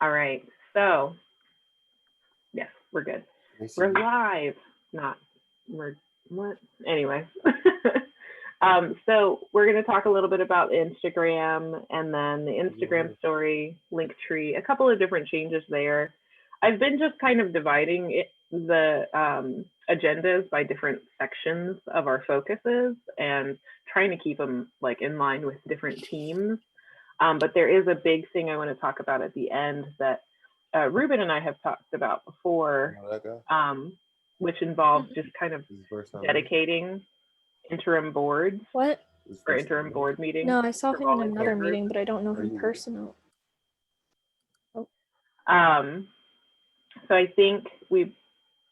All right. So, yes, we're good. We're live. Not, we're, what? Anyway. So we're going to talk a little bit about Instagram and then the Instagram story, Linktree, a couple of different changes there. I've been just kind of dividing the agendas by different sections of our focuses and trying to keep them like in line with different teams. But there is a big thing I want to talk about at the end that Ruben and I have talked about before, which involves just kind of dedicating interim boards. What? For interim board meetings. No, I saw him in another meeting, but I don't know him personally. Oh. So I think we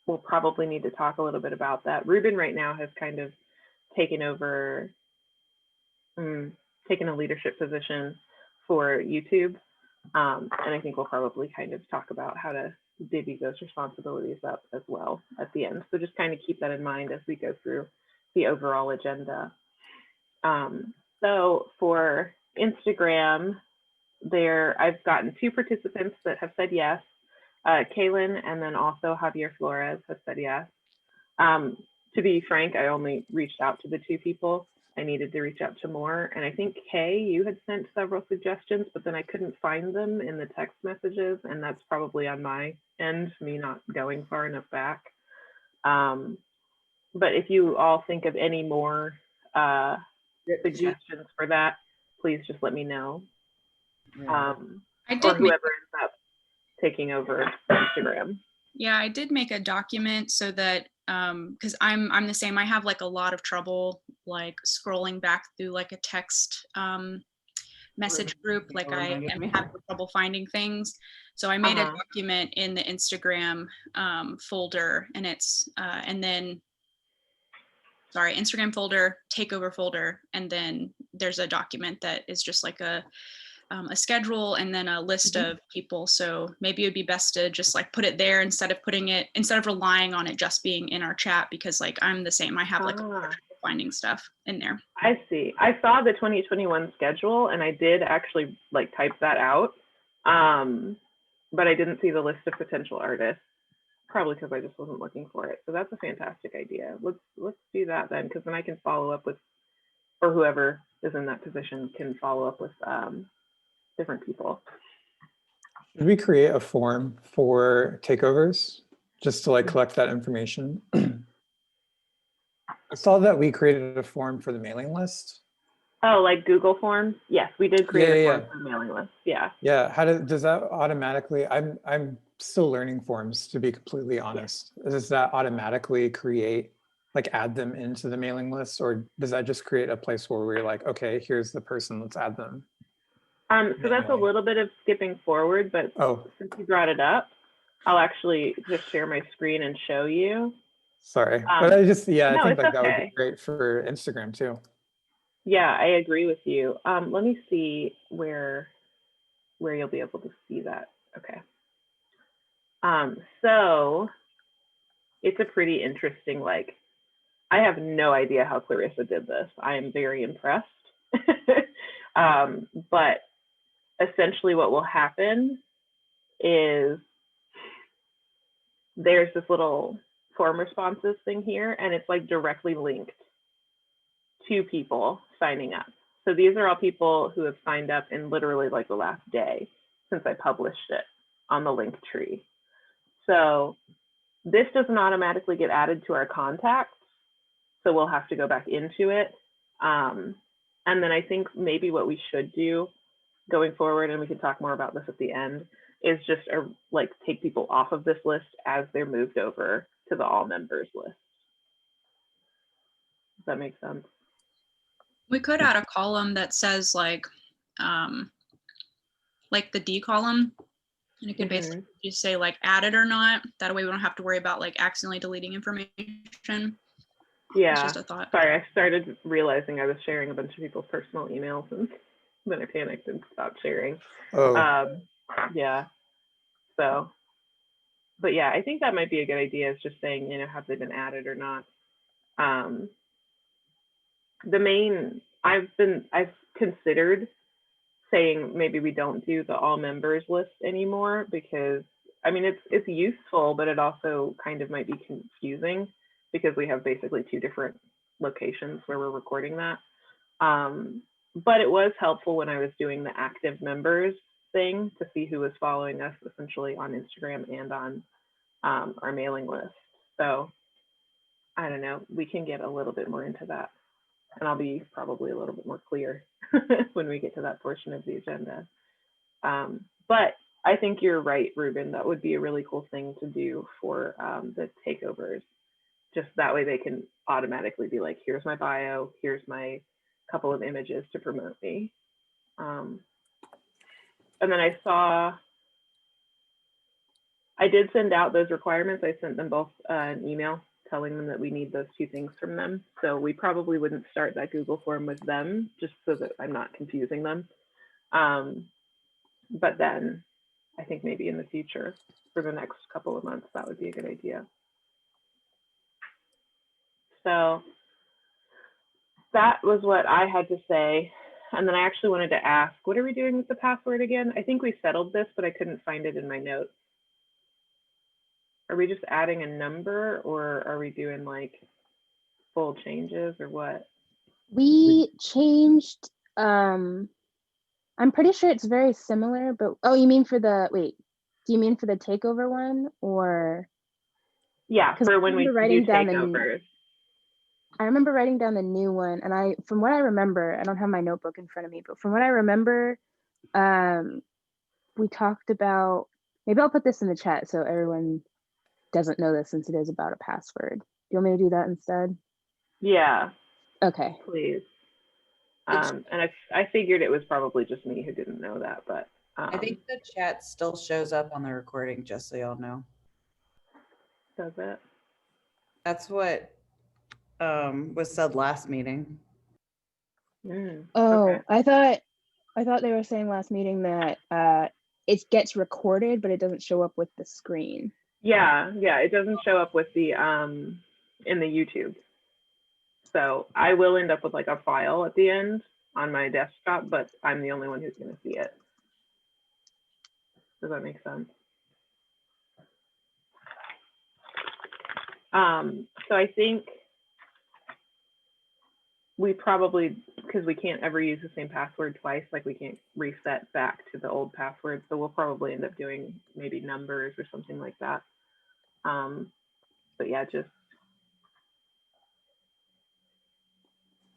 will probably need to talk a little bit about that. Ruben right now has kind of taken over, taken a leadership position for YouTube. And I think we'll probably kind of talk about how to divvy those responsibilities up as well at the end. So just kind of keep that in mind as we go through the overall agenda. So for Instagram, I've gotten 2 participants that have said yes. Kaylin and then also Javier Flores have said yes. To be frank, I only reached out to the 2 people. I needed to reach out to more. And I think Kay, you had sent several suggestions, but then I couldn't find them in the text messages. And that's probably on my end, me not going far enough back. But if you all think of any more suggestions for that, please just let me know. I did, or whoever ends up taking over Instagram. Yeah, I did make a document so that because I'm the same. I have like a lot of trouble like scrolling back through like a text message group. Like I am having trouble finding things. So I made a document in the Instagram folder, and it's and then Instagram folder, takeover folder, and then there's a document that is just like a schedule and then a list of people. So maybe it would be best to just like put it there instead of relying on it just being in our chat, because like I'm the same. I have like finding stuff in there. I see. I saw the 2021 schedule and I did actually like type that out. But I didn't see the list of potential artists, probably because I just wasn't looking for it. So that's a fantastic idea. Let's do that then, because then I can follow up with, or whoever is in that position can follow up with different people. Should we create a form for takeovers just to like collect that information? I saw that we created a form for the mailing list. Oh, like Google Forms? Yes, we did create a form for the mailing list. Yeah. Yeah. Does that automatically? I'm still learning forms, to be completely honest. Does that automatically create, like, add them into the mailing list, or does that just create a place where we're like, okay, here's the person, let's add them? So that's a little bit of skipping forward, but since you brought it up, I'll actually just share my screen and show you. Sorry, but I just, I think like that would be okay. great for Instagram too. Yeah, I agree with you. Let me see where you'll be able to see that. Okay. So it's a pretty interesting, like, I have no idea how Clarissa did this. I am very impressed. But essentially what will happen is there's this little form responses thing here, and it's like directly linked to people signing up. So these are all people who have signed up in literally like the last day since I published it on the Linktree. So this doesn't automatically get added to our contacts. So we'll have to go back into it. And then I think maybe what we should do going forward, and we can talk more about this at the end, is just like take people off of this list as they're moved over to the all members list. Does that make sense? We could add a column that says like the D column, and it could basically just say like added or not. That way we don't have to worry about like accidentally deleting information. Yeah, it's just a thought. Sorry, I started realizing I was sharing a bunch of people's personal emails, and then I panicked and stopped sharing. Yeah, so, but yeah, I think that might be a good idea, is just saying, have they been added or not. The main, I've considered saying maybe we don't do the all members list anymore, because I mean, it's useful, but it also kind of might be confusing because we have basically 2 different locations where we're recording that. But it was helpful when I was doing the active members thing to see who was following us essentially on Instagram and on our mailing list. So I don't know, we can get a little bit more into that, and I'll be probably a little bit more clear when we get to that portion of the agenda. But I think you're right, Ruben. That would be a really cool thing to do for the takeovers. Just that way they can automatically be like, here's my bio, here's my couple of images to promote me. And then I did send out those requirements. I sent them both an email telling them that we need those 2 things from them. So we probably wouldn't start that Google form with them, just so that I'm not confusing them. But then I think maybe in the future, for the next couple of months, that would be a good idea. So that was what I had to say. And then I actually wanted to ask, what are we doing with the password again? I think we settled this, but I couldn't find it in my notes. Are we just adding a number, or are we doing like full changes, or what? We changed, I'm pretty sure it's very similar, but, oh, you mean for the, wait, do you mean for the takeover one, or? Yeah, 'Cause for I when we remember do writing down the- takeovers. I remember writing down the new one, and from what I remember, I don't have my notebook in front of me, but from what I remember, we talked about, maybe I'll put this in the chat so everyone doesn't know this, since it is about a password. Do you want me to do that instead? Yeah, Okay. please. And I figured it was probably just me who didn't know that, but I think the chat still shows up on the recording, just so y'all know. does it? That's what was said last meeting. Oh, Okay. I thought they were saying last meeting that it gets recorded, but it doesn't show up with the screen. Yeah, it doesn't show up with the in the YouTube. So I will end up with like a file at the end on my desktop, but I'm the only one who's going to see it. Does that make sense? So I think we probably, because we can't ever use the same password twice, like we can't reset back to the old password. So we'll probably end up doing maybe numbers or something like that. But yeah, just.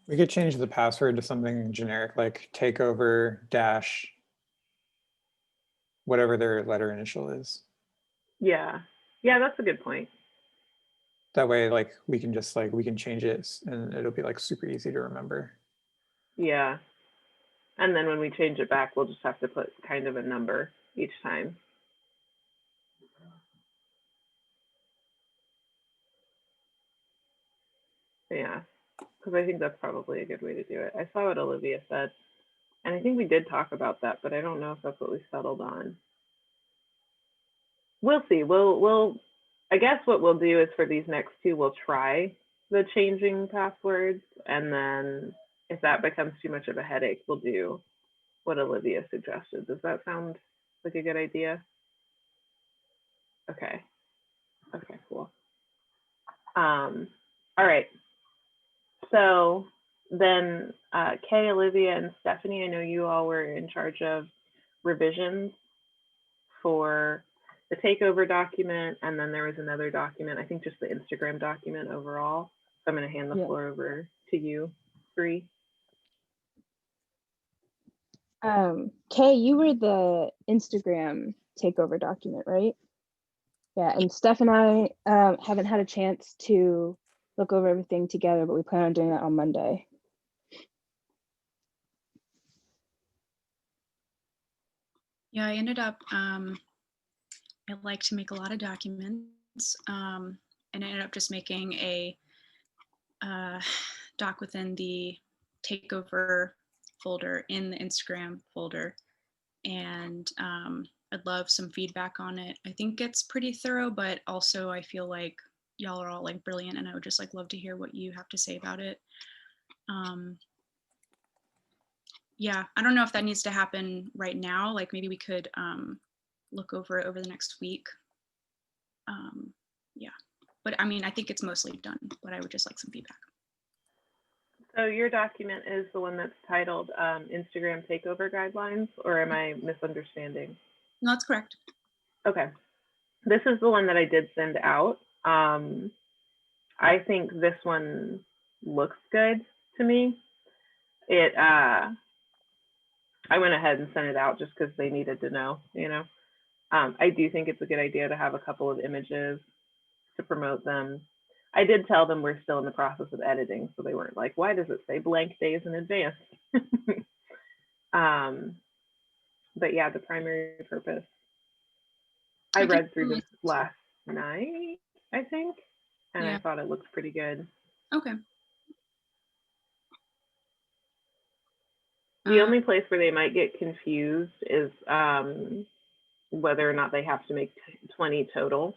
We could change the password to something generic like takeover dash whatever their letter initial is. Yeah, that's a good point. That way, like, we can just like, we can change it and it'll be like super easy to remember. Yeah. And then when we change it back, we'll just have to put kind of a number each time. Yeah, because I think that's probably a good way to do it. I saw what Olivia said, and I think we did talk about that, but I don't know if that's what we settled on. We'll see. We'll I guess what we'll do is for these next 2, we'll try the changing passwords, and then if that becomes too much of a headache, we'll do what Olivia suggested. Does that sound like a good idea? Okay, cool. All right. So then Kay, Olivia, and Stephanie, I know you all were in charge of revisions for the takeover document, and then there was another document, I think just the Instagram document overall. So I'm going to hand the floor over to you, Bree. Kay, you were the Instagram takeover document, right? Yeah, and Steph and I haven't had a chance to look over everything together, but we plan on doing that on Monday. Yeah, I ended up, I like to make a lot of documents, and I ended up just making a doc within the takeover folder in the Instagram folder. And I'd love some feedback on it. I think it's pretty thorough, but also I feel like y'all are all like brilliant, and I would just like love to hear what you have to say about it. Yeah, I don't know if that needs to happen right now. Like maybe we could look over it over the next week. Yeah, but I mean, I think it's mostly done, but I would just like some feedback. So your document is the one that's titled Instagram Takeover Guidelines, or am I misunderstanding? No, that's correct. Okay. This is the one that I did send out. I think this one looks good to me. I went ahead and sent it out just because they needed to know, you know. I do think it's a good idea to have a couple of images to promote them. I did tell them we're still in the process of editing, so they weren't like, why does it say blank days in advance? But yeah, the primary purpose. I read through this last night, I think, and I thought it looked pretty good. Okay. The only place where they might get confused is whether or not they have to make 20 total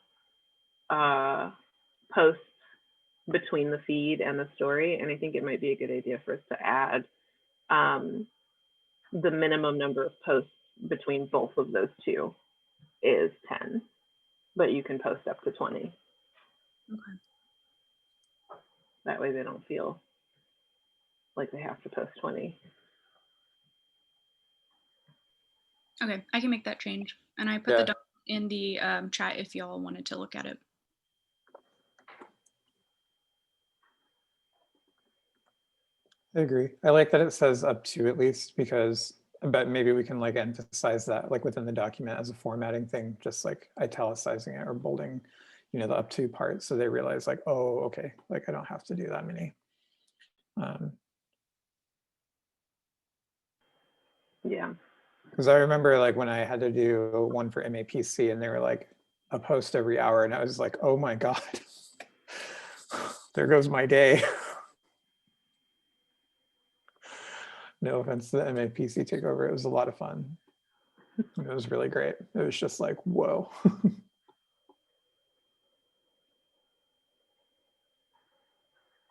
posts between the feed and the story. And I think it might be a good idea for us to add the minimum number of posts between both of those two is 10, but you can post up to 20. Okay. That way they don't feel like they have to post 20. Okay, I can make that change. And I put the doc in the chat if y'all wanted to look at it. I agree. I like that it says up to at least, because but maybe we can like emphasize that like within the document as a formatting thing, just like italicizing it or bolding, you know, the up to part, so they realize like, oh, okay, like I don't have to do that many. Yeah. Because I remember like when I had to do one for MAPC and they were like a post every hour, and I was like, oh my God, there goes my day. No offense to the MAPC takeover, it was a lot of fun. It was really great. It was just like, whoa.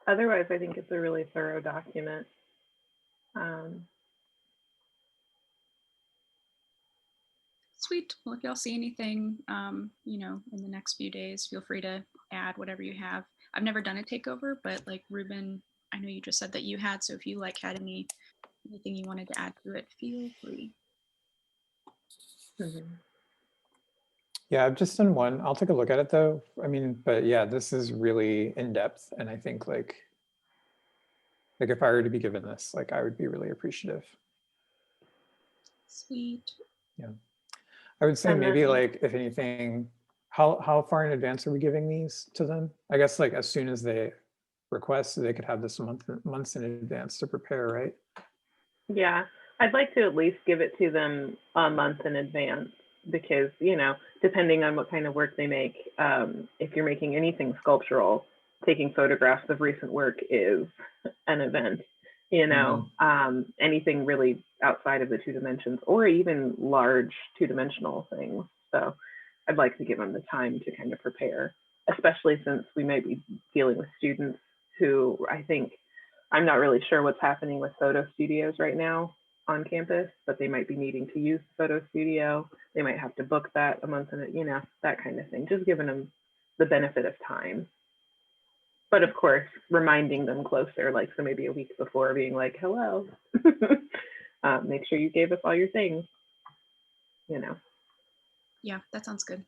Otherwise, I think it's a really thorough document. Sweet. Well, if y'all see anything, you know, in the next few days, feel free to add whatever you have. I've never done a takeover, but like Ruben, I know you just said that you had, so if you like had anything you wanted to add to it, feel free. Yeah, I've just done one. I'll take a look at it though. I mean, but yeah, this is really in depth, and I think like if I were to be given this, like I would be really appreciative. Sweet. Yeah, I would say maybe like if anything, how far in advance are we giving these to them? I guess like as soon as they request, they could have this months in advance to prepare, right? Yeah, I'd like to at least give it to them a month in advance, because, you know, depending on what kind of work they make, if you're making anything sculptural, taking photographs of recent work is an event, you know. Anything really outside of the 2 dimensions, or even large 2-dimensional things. So I'd like to give them the time to kind of prepare, especially since we might be dealing with students who, I think, I'm not really sure what's happening with photo studios right now on campus, but they might be needing to use photo studio. They might have to book that a month, and you know, that kind of thing. Just giving them the benefit of time. But of course, reminding them closer, like so maybe a week before, being like, "Hello, make sure you gave us all your things." You know. Yeah, that sounds good.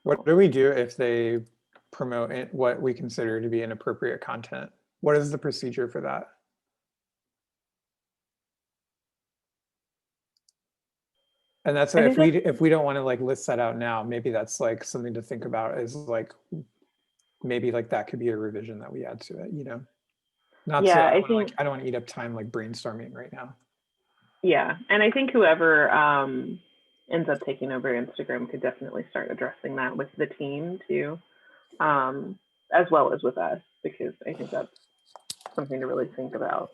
What do we do if they promote what we consider to be inappropriate content? What is the procedure for that? And that's if we don't want to like list that out now, maybe that's like something to think about, is like maybe like that could be a revision that we add to it, you know? Not yeah, I don't want to eat up time like brainstorming right now. Yeah, and I think whoever ends up taking over Instagram could definitely start addressing that with the team too, as well as with us, because I think that's something to really think about.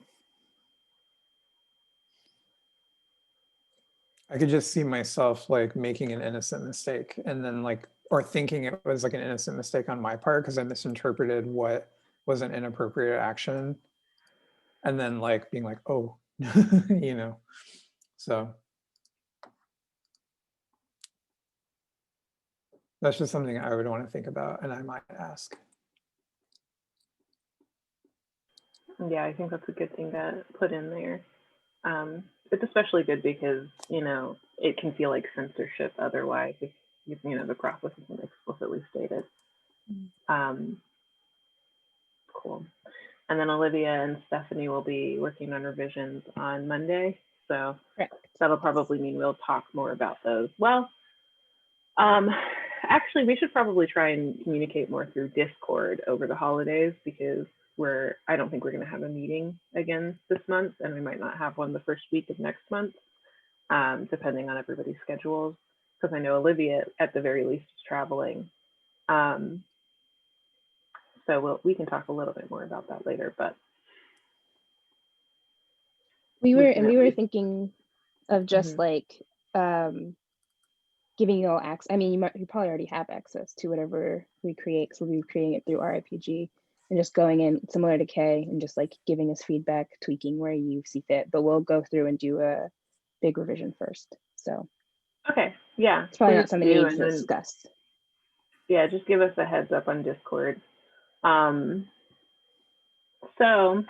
I could just see myself like making an innocent mistake, and then like, or thinking it was like an innocent mistake on my part because I misinterpreted what was an inappropriate action. And then like being like, oh, you know, so that's just something I would want to think about and I might ask. Yeah, I think that's a good thing to put in there. It's especially good because, you know, it can feel like censorship otherwise if, you know, the process isn't explicitly stated. Cool. And then Olivia and Stephanie will be working on revisions on Monday. So Correct. that'll probably mean we'll talk more about those. Well, actually, we should probably try and communicate more through Discord over the holidays because I don't think we're going to have a meeting again this month, and we might not have one the first week of next month, depending on everybody's schedules. Because I know Olivia, at the very least, is traveling. So we can talk a little bit more about that later. But we were least... thinking of just like giving you all access. I mean, you probably already have access to whatever we create, because we'll be creating it through RIPG, and just going in similar to Kay and just like giving us feedback, tweaking where you see fit. But we'll go through and do a big revision first. So okay, yeah, it's probably not something we need to discuss. Yeah, just give us a heads up on Discord. So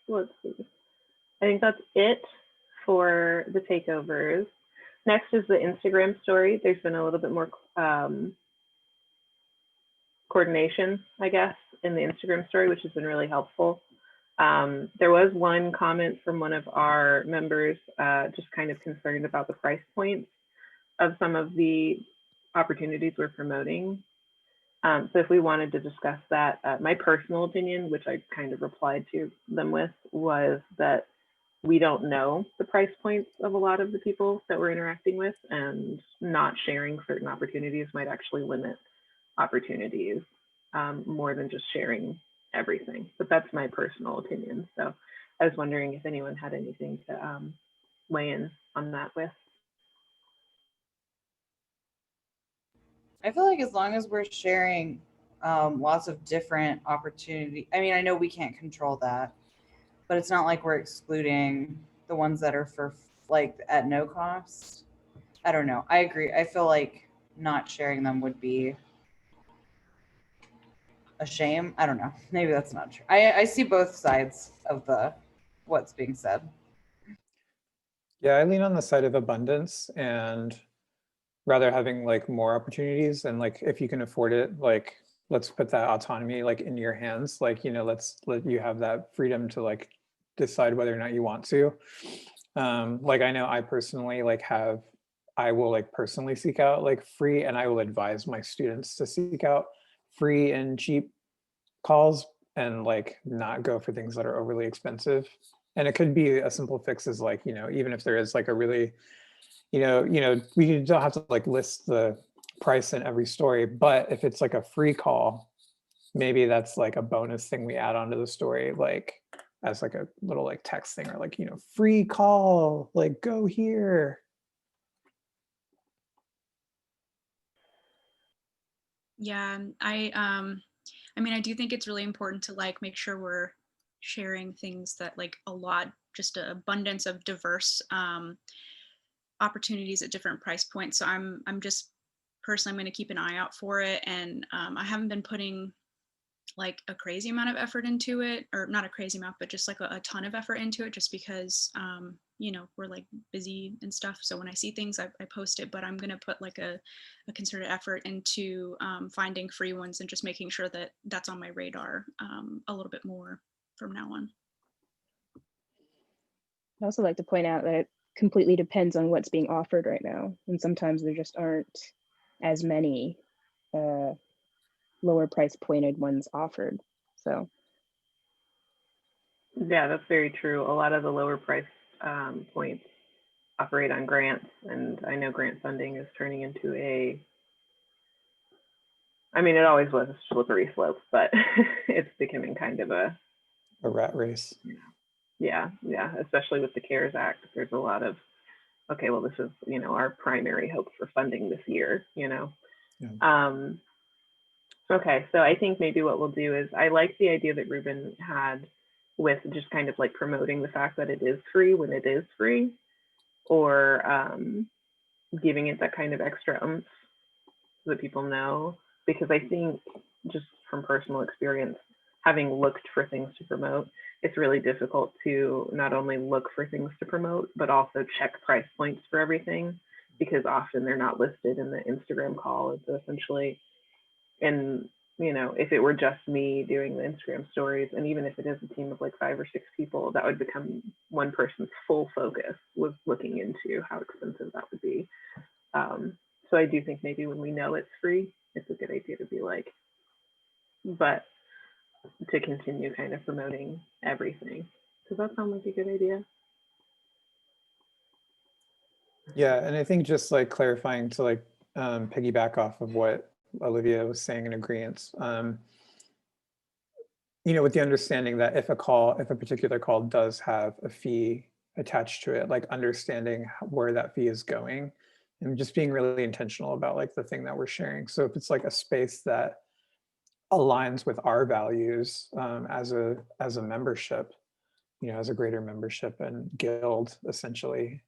let's see. I think that's it for the takeovers. Next is the Instagram story. There's been a little bit more coordination, I guess, in the Instagram story, which has been really helpful. There was one comment from one of our members just kind of concerned about the price points of some of the opportunities we're promoting. So if we wanted to discuss that, my personal opinion, which I kind of replied to them with, was that we don't know the price points of a lot of the people that we're interacting with, and not sharing certain opportunities might actually limit opportunities more than just sharing everything. But that's my personal opinion. So I was wondering if anyone had anything to weigh in on that with. I feel like as long as we're sharing lots of different opportunities, I mean, I know we can't control that, but it's not like we're excluding the ones that are for like at no cost. I don't know. I agree. I feel like not sharing them would be a shame. I don't know. Maybe that's not true. I see both sides of what's being said. Yeah, I lean on the side of abundance and rather having like more opportunities, and like if you can afford it, like let's put that autonomy like in your hands. Like, you know, let's let you have that freedom to like decide whether or not you want to. Like I know I personally like I will like personally seek out like free, and I will advise my students to seek out free and cheap calls and like not go for things that are overly expensive. And it could be a simple fix as like, you know, even if there is like a really, you know, we don't have to like list the price in every story, but if it's like a free call, maybe that's like a bonus thing we add onto the story, like as like a little like text thing, or like, you know, free call, like go here. Yeah, I mean, I do think it's really important to like make sure we're sharing things that like just an abundance of diverse opportunities at different price points. So I'm just personally, I'm going to keep an eye out for it. And I haven't been putting like a crazy amount of effort into it, or not a crazy amount, but just like a ton of effort into it, just because, you know, we're like busy and stuff. So when I see things, I post it, but I'm going to put like a concerted effort into finding free ones and just making sure that that's on my radar a little bit more from now on. I'd also like to point out that it completely depends on what's being offered right now. And sometimes there just aren't as many lower price pointed ones offered. So yeah, that's very true. A lot of the lower price points operate on grants, and I know grant funding is turning into I mean, it always was a slippery slope, but it's becoming kind of a rat race. Yeah, especially with the CARES Act. There's a lot of, okay, well, this is, you know, our primary hope for funding this year, you know. Yeah. Okay, so I think maybe what we'll do is, I like the idea that Ruben had with just kind of like promoting the fact that it is free when it is free, or giving it that kind of extra oomph so that people know. Because I think, just from personal experience, having looked for things to promote, it's really difficult to not only look for things to promote, but also check price points for everything, because often they're not listed in the Instagram call. So essentially, and you know, if it were just me doing the Instagram stories, and even if it is a team of like 5 or 6 people, that would become one person's full focus, was looking into how expensive that would be. So I do think maybe when we know it's free, it's a good idea to be like, but to continue kind of promoting everything. Does that sound like a good idea? Yeah, and I think just like clarifying to like piggyback off of what Olivia was saying in agreement, you know, with the understanding that if a particular call does have a fee attached to it, like understanding where that fee is going, and just being really intentional about like the thing that we're sharing. So if it's like a space that aligns with our values as a membership, you know, as a greater membership and guild, essentially,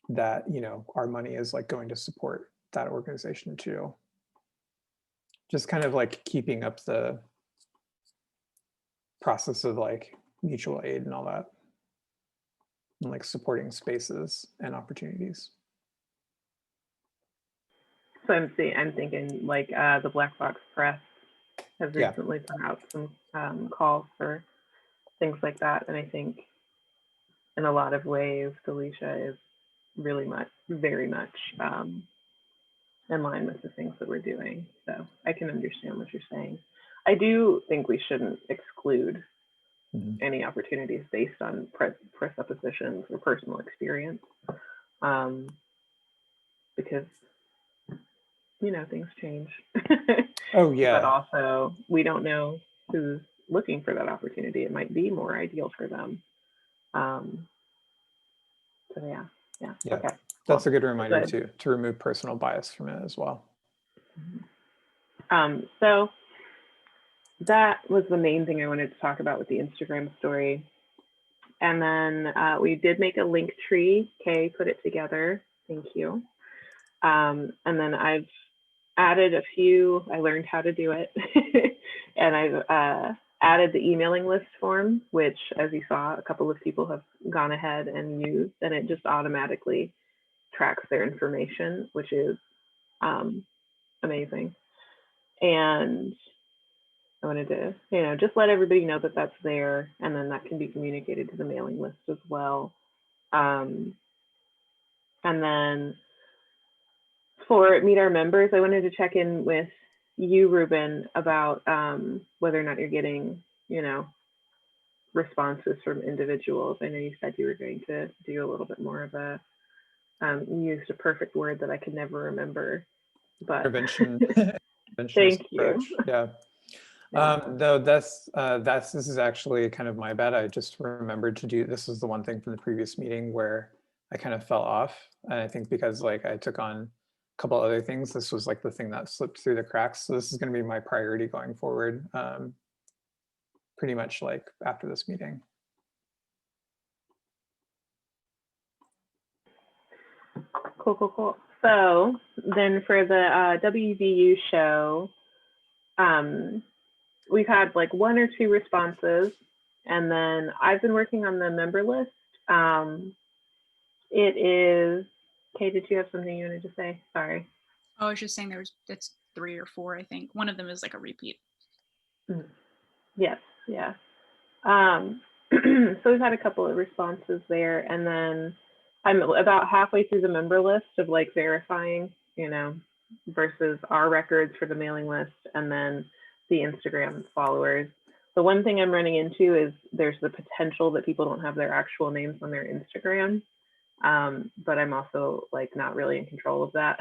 that, you know, our money is like going to support that organization too. Just kind of like keeping up the process of like mutual aid and all that, and like supporting spaces and opportunities. So I'm thinking like the Black Box Press has Yeah. recently put out some calls for things like that, and I think in a lot of ways, Felicia is really very much in line with the things that we're doing. So I can understand what you're saying. I do think we shouldn't exclude any opportunities based on presuppositions or personal experience, because, you know, things change. Oh yeah. But also, we don't know who's looking for that opportunity. It might be more ideal for them. So yeah. Okay. That's a good reminder good. too, to remove personal bias from it as well. So that was the main thing I wanted to talk about with the Instagram story. And then we did make a link tree. Kay put it together. Thank you. And then I've added a few. I learned how to do it. And I've added the emailing list form, which, as you saw, a couple of people have gone ahead and used, and it just automatically tracks their information, which is amazing. And I wanted to, you know, just let everybody know that that's there, and then that can be communicated to the mailing list as well. And then for Meet Our Members, I wanted to check in with you, Ruben, about whether or not you're getting, you know, responses from individuals. I know you said you were going to do a little bit more of a, you used a perfect word that I could never remember, but Prevention. Thank you. Yeah. No, this is actually kind of my bad. I just remembered to do, this is the one thing from the previous meeting where I kind of fell off. And I think because like I took on a couple other things, this was like the thing that slipped through the cracks. So this is going to be my priority going forward, pretty much like after this meeting. Cool. So then for the WVU show, we've had like 1 or 2 responses, and then I've been working on the member list. It is, Kay, did you have something you wanted to say? Sorry. Oh, I was just saying it's 3 or 4, I think. One of them is like a repeat. Yes, yeah. So we've had a couple of responses there, and then I'm about halfway through the member list of like verifying, you know, versus our records for the mailing list, and then the Instagram followers. The one thing I'm running into is there's the potential that people don't have their actual names on their Instagram, but I'm also like not really in control of that.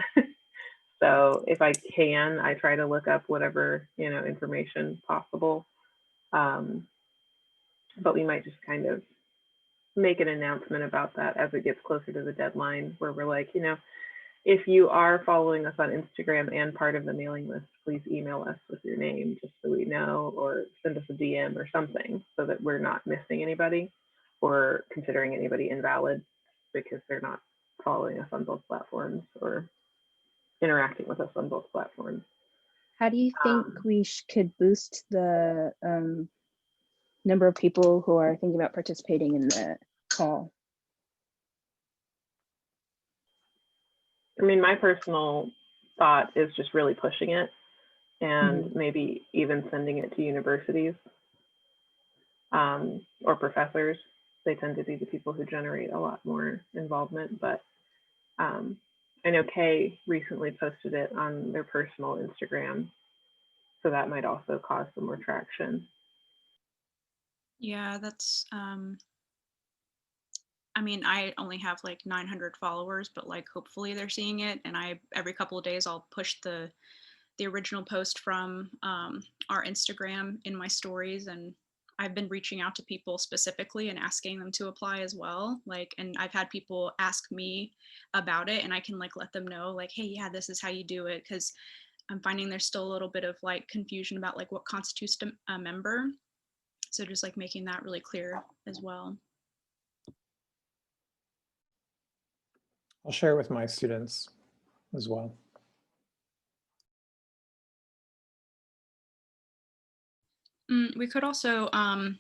So if I can, I try to look up whatever, you know, information possible. But we might just kind of make an announcement about that as it gets closer to the deadline, where we're like, you know, if you are following us on Instagram and part of the mailing list, please email us with your name just so we know, or send us a DM or something so that we're not missing anybody or considering anybody invalid because they're not following us on both platforms or interacting with us on both platforms. How do you think we could boost the number of people who are thinking about participating in the call? I mean, my personal thought is just really pushing it and maybe even sending it to universities or professors. They tend to be the people who generate a lot more involvement, but I know Kay recently posted it on their personal Instagram, so that might also cause some more traction. Yeah, that's I mean, I only have like 900 followers, but like hopefully they're seeing it. And every couple of days I'll push the original post from our Instagram in my stories, and I've been reaching out to people specifically and asking them to apply as well. Like, and I've had people ask me about it, and I can like let them know like, hey, yeah, this is how you do it, because I'm finding there's still a little bit of like confusion about like what constitutes a member. So just like making that really clear as well. I'll share it with my students as well. We could also, on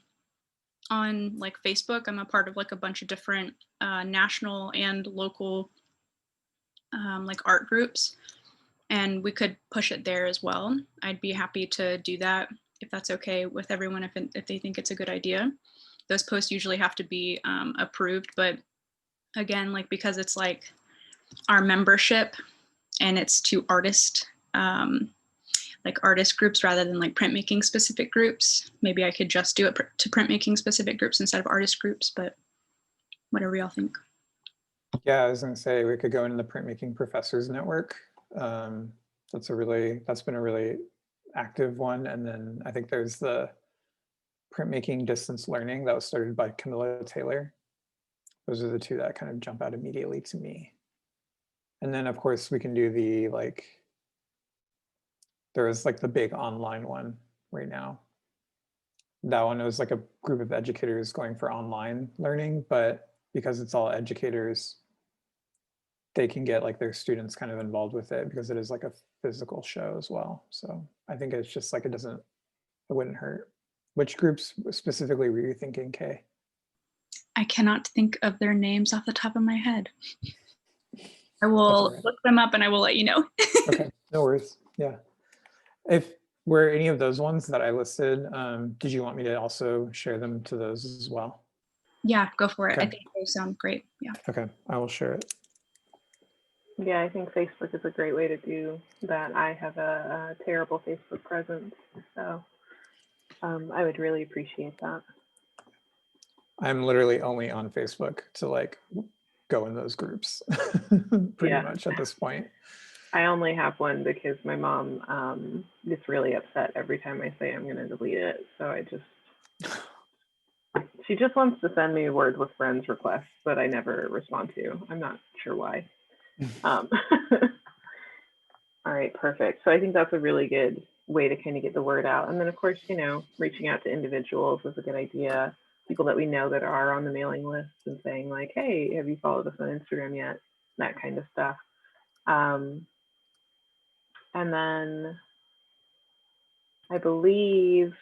like Facebook, I'm a part of like a bunch of different national and local like art groups, and we could push it there as well. I'd be happy to do that if that's okay with everyone, if they think it's a good idea. Those posts usually have to be approved, but again, like because it's like our membership and it's to artist groups rather than like printmaking specific groups. Maybe I could just do it to printmaking specific groups instead of artist groups, but whatever y'all think. Yeah, I was going to say we could go into the printmaking professors network. That's been a really active one. And then I think there's the printmaking distance learning that was started by Camilla Taylor. Those are the two that kind of jump out immediately to me. And then of course we can do the like, there is like the big online one right now. That one was like a group of educators going for online learning, but because it's all educators, they can get like their students kind of involved with it because it is like a physical show as well. So I think it's just like, it wouldn't hurt. Which groups specifically were you thinking, Kay? I cannot think of their names off the top of my head. I will look them up and I will let you know. Okay, no worries. Yeah. If were any of those ones that I listed, did you want me to also share them to those as well? Yeah, go for it. Okay. I think those sound great. Yeah. Okay, I will share it. Yeah, I think Facebook is a great way to do that. I have a terrible Facebook presence, so I would really appreciate that. I'm literally only on Facebook to like go in those groups pretty much at this point. I only have one because my mom gets really upset every time I say I'm going to delete it. So she just wants to send me words with friends requests that I never respond to. I'm not sure why. All right, perfect. So I think that's a really good way to kind of get the word out. And then of course, you know, reaching out to individuals is a good idea. People that we know that are on the mailing list and saying like, hey, have you followed us on Instagram yet? That kind of stuff. And then I believe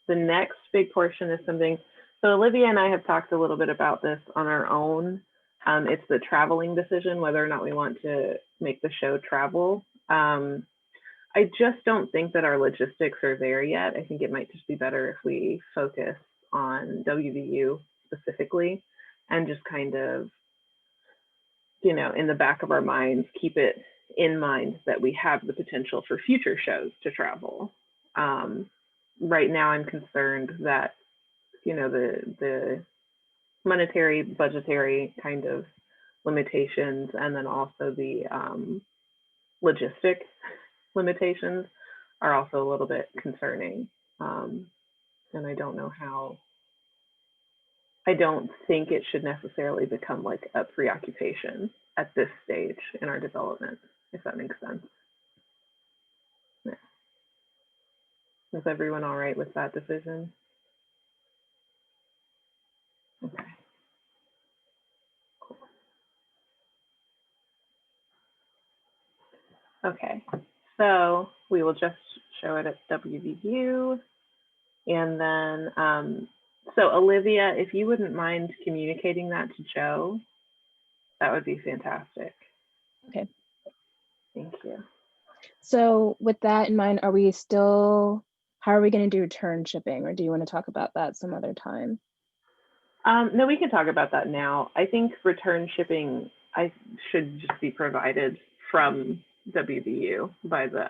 the next big portion is something, so Olivia and I have talked a little bit about this on our own. It's the traveling decision, whether or not we want to make the show travel. I just don't think that our logistics are there yet. I think it might just be better if we focus on WVU specifically and just kind of, you know, in the back of our minds, keep it in mind that we have the potential for future shows to travel. Right now, I'm concerned that, you know, the monetary, budgetary kind of limitations, and then also the logistic limitations are also a little bit concerning. And I don't know how I don't think it should necessarily become like a preoccupation at this stage in our development, if that makes sense. Yeah. Is everyone all right with that decision? Okay. Cool. Okay, so we will just show it at WVU. And then, so Olivia, if you wouldn't mind communicating that to Joe, that would be fantastic. Okay. Thank you. So with that in mind, how are we going to do return shipping, or do you want to talk about that some other time? No, we can talk about that now. I think return shipping should just be provided from WVU by the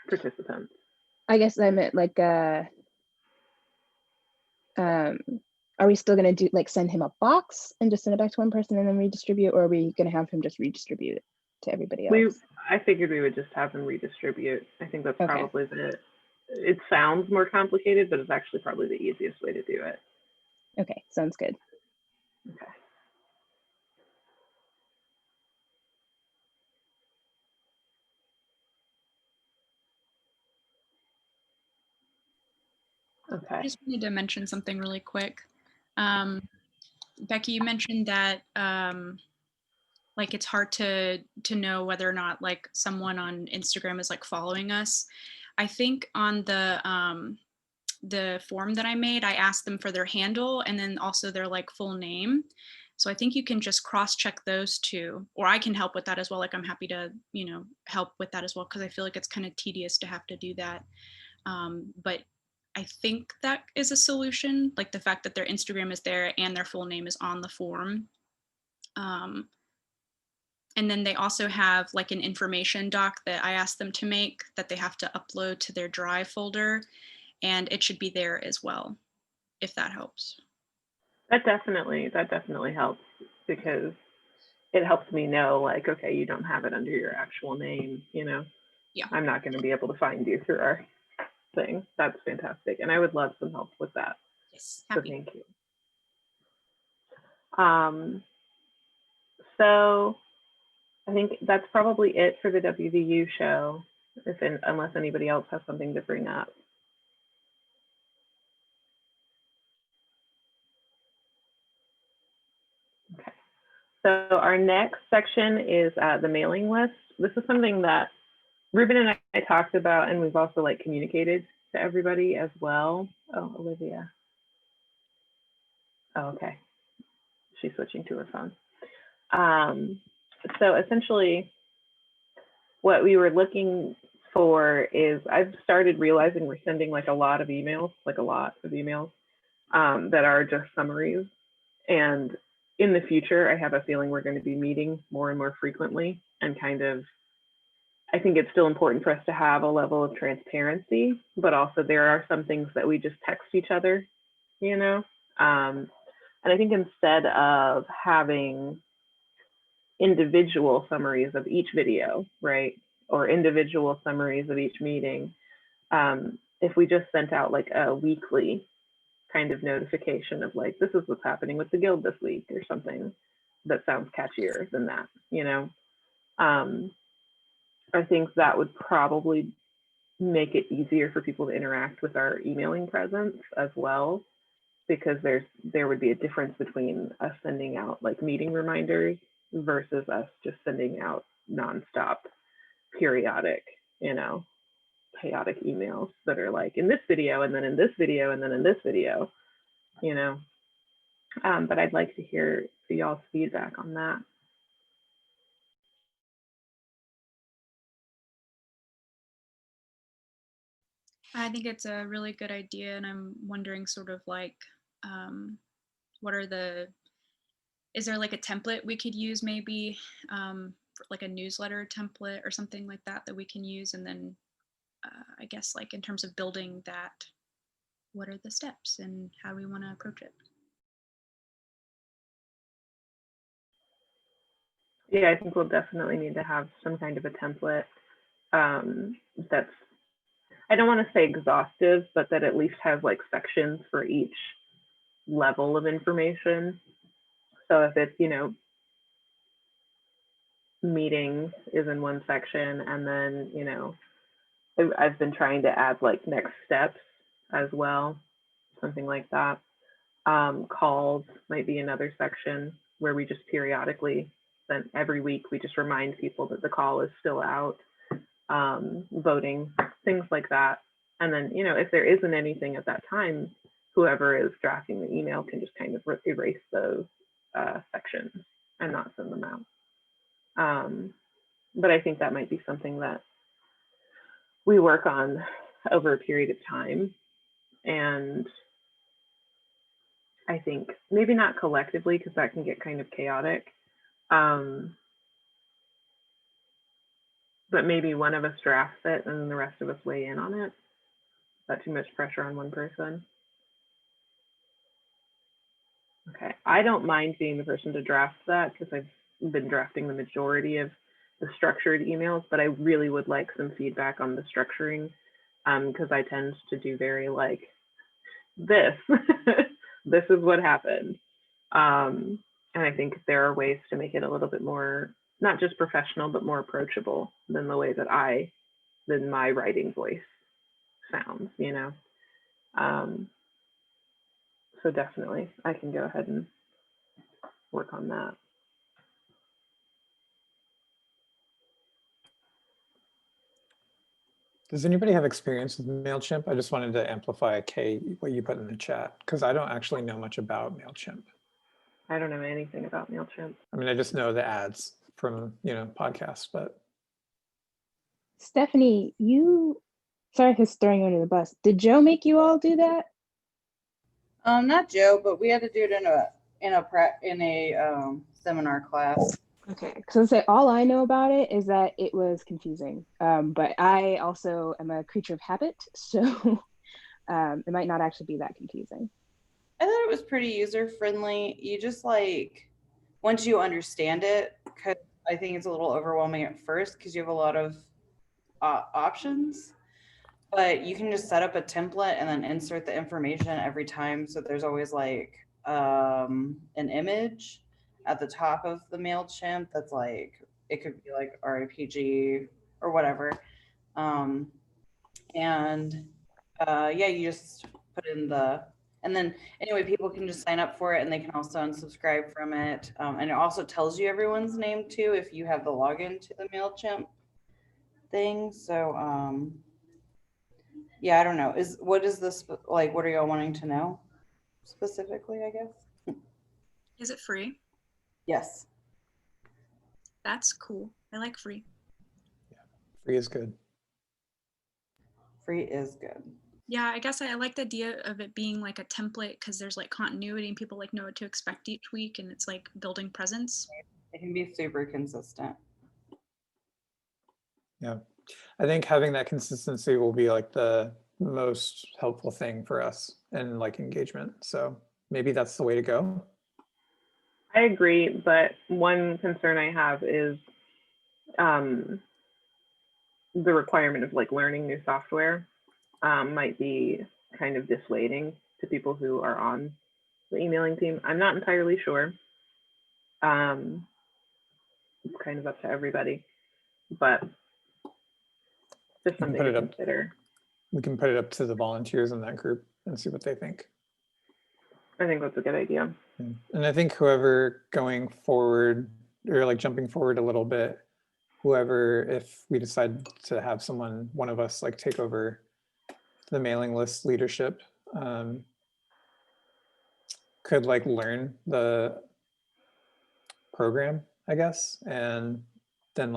participants. I guess I meant like, are we still going to do like send him a box and just send it back to one person and then redistribute, or are we going to have him just redistribute it to everybody else? I figured we would just have them redistribute. I think that's Okay. probably it sounds more complicated, but it's actually probably the easiest way to do it. Okay, sounds good. Okay. Okay. I just wanted to mention something really quick. Becky, you mentioned that like it's hard to know whether or not like someone on Instagram is like following us. I think on the form that I made, I asked them for their handle and then also their like full name. So I think you can just cross-check those two, or I can help with that as well. Like I'm happy to, you know, help with that as well, because I feel like it's kind of tedious to have to do that. But I think that is a solution, like the fact that their Instagram is there and their full name is on the form. And then they also have like an information doc that I asked them to make that they have to upload to their Drive folder, and it should be there as well, if that helps. That definitely helps, because it helps me know like, okay, you don't have it under your actual name, you know? Yeah. I'm not going to be able to find you through our thing. That's fantastic. And I would love some help with that. Yes, So happy. thank you. So I think that's probably it for the WVU show, unless anybody else has something to bring up. Okay. So our next section is the mailing list. This is something that Ruben and I talked about, and we've also like communicated to everybody as well. Oh, Olivia. Oh, okay. She's switching to her phone. So essentially, what we were looking for is, I've started realizing we're sending like a lot of emails that are just summaries. And in the future, I have a feeling we're going to be meeting more and more frequently, and kind of, I think it's still important for us to have a level of transparency, but also there are some things that we just text each other, you know? And I think instead of having individual summaries of each video, right? Or individual summaries of each meeting, if we just sent out like a weekly kind of notification of like, this is what's happening with the guild this week, or something that sounds catchier than that, you know? I think that would probably make it easier for people to interact with our emailing presence as well, because there would be a difference between us sending out like meeting reminders versus us just sending out nonstop, periodic, you know, chaotic emails that are like, in this video, and then in this video, and then in this video, you know. But I'd like to hear y'all's feedback on that. I think it's a really good idea, and I'm wondering sort of like, is there like a template we could use maybe, for like a newsletter template or something like that we can use? And then I guess like in terms of building that, what are the steps and how do we want to approach it? Yeah, I think we'll definitely need to have some kind of a template that's, I don't want to say exhaustive, but that at least has like sections for each level of information. So if it's, you know, meetings is in one section, and then, you know, I've been trying to add like next steps as well, something like that. Calls might be another section where we just periodically, then every week, we just remind people that the call is still out. Voting, things like that. And then, you know, if there isn't anything at that time, whoever is drafting the email can just kind of erase those sections and not send them out. But I think that might be something that we work on over a period of time. And I think maybe not collectively, because that can get kind of chaotic. But maybe one of us drafts it and then the rest of us weigh in on it. Is that too much pressure on one person? Okay, I don't mind being the person to draft that because I've been drafting the majority of the structured emails, but I really would like some feedback on the structuring, because I tend to do very like this. This is what happened. And I think there are ways to make it a little bit more, not just professional, but more approachable than the way that my writing voice sounds, you know? So definitely I can go ahead and work on that. Does anybody have experience with MailChimp? I just wanted to amplify, Kay, what you put in the chat, because I don't actually know much about MailChimp. I don't know anything about MailChimp. I mean, I just know the ads from, you know, podcasts, but. Stephanie, sorry for throwing you under the bus. Did Joe make you all do that? Not Joe, but we had to do it in a seminar class. Okay, because I say all I know about it is that it was confusing. But I also am a creature of habit, so it might not actually be that confusing. I thought it was pretty user friendly. You just like, once you understand it, because I think it's a little overwhelming at first because you have a lot of options, but you can just set up a template and then insert the information every time. So there's always like an image at the top of the MailChimp that's like, it could be like RIPG or whatever. Yeah, you just put in and then anyway, people can just sign up for it and they can also unsubscribe from it. And it also tells you everyone's name too if you have the login to the MailChimp thing. So yeah, I don't know. What is this like? What are y'all wanting to know specifically, I guess? Is it free? Yes. That's cool. I like free. Yeah, free is good. Free is good. Yeah, I guess I like the idea of it being like a template because there's like continuity and people like know what to expect each week, and it's like building presence. It can be super consistent. Yeah, I think having that consistency will be like the most helpful thing for us and like engagement. So maybe that's the way to go. I agree, but one concern I have is the requirement of like learning new software might be kind of dissuading to people who are on the emailing team. I'm not entirely sure. It's kind of up to everybody, but just something to consider. We can put it up to the volunteers in that group and see what they think. I think that's a good idea. And I think whoever going forward or like jumping forward a little bit, whoever, if we decide to have one of us like take over the mailing list leadership, could like learn the program, I guess, and then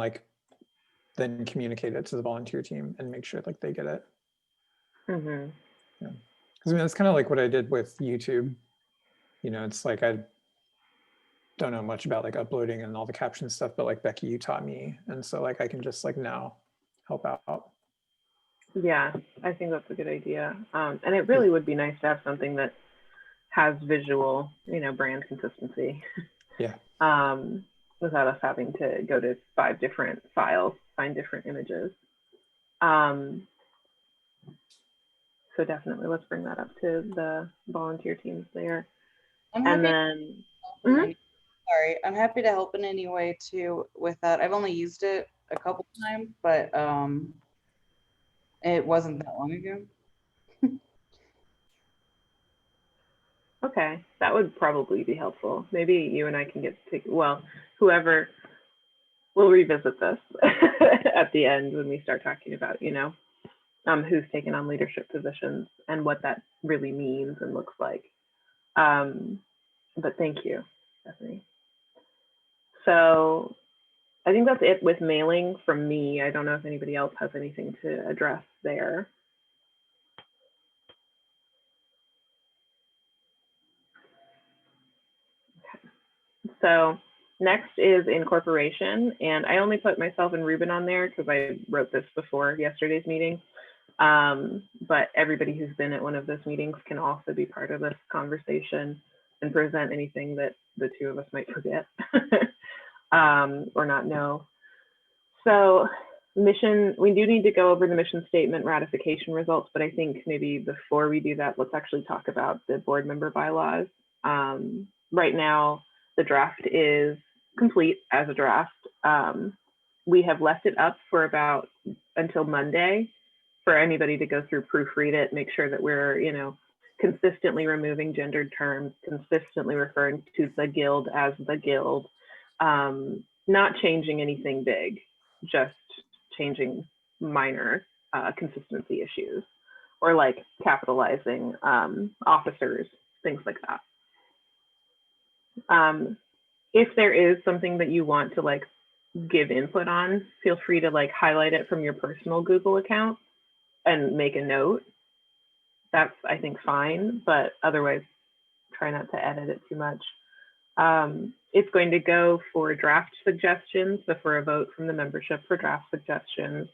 communicate it to the volunteer team and make sure like they get it. Mm-hmm. Yeah, because I mean that's kind of like what I did with YouTube. You know, it's like I don't know much about like uploading and all the caption stuff, but like Becky, you taught me, and so like I can just like now help out. Yeah, I think that's a good idea. And it really would be nice to have something that has visual, you know, brand consistency. Yeah. Without us having to go to 5 different files, find different images. So definitely let's bring that up to the volunteer teams there. I'm And happy. then, Sorry, I'm happy to help in any way too with that. I've only used it a couple times, but it wasn't that long ago. okay, that would probably be helpful. Maybe you and I can get to, well, whoever, we'll revisit this at the end when we start talking about, who's taken on leadership positions and what that really means and looks like. But thank you, Stephanie. So I think that's it with mailing from me. I don't know if anybody else has anything to address there. So next is incorporation, and I only put myself and Ruben on there because I wrote this before yesterday's meeting. But everybody who's been at one of those meetings can also be part of this conversation and present anything that the two of us might forget or not know. So mission, we do need to go over the mission statement ratification results, but I think maybe before we do that, let's actually talk about the board member bylaws. Right now, the draft is complete as a draft. We have left it up for about until Monday for anybody to go through, proofread it, make sure that we're, consistently removing gendered terms, consistently referring to the guild as the guild, not changing anything big, just changing minor consistency issues, or like capitalizing officers, things like that. If there is something that you want to like give input on, feel free to like highlight it from your personal Google account and make a note. That's, I think, fine, but otherwise try not to edit it too much. It's going to go for draft suggestions, so for a vote from the membership for draft suggestions.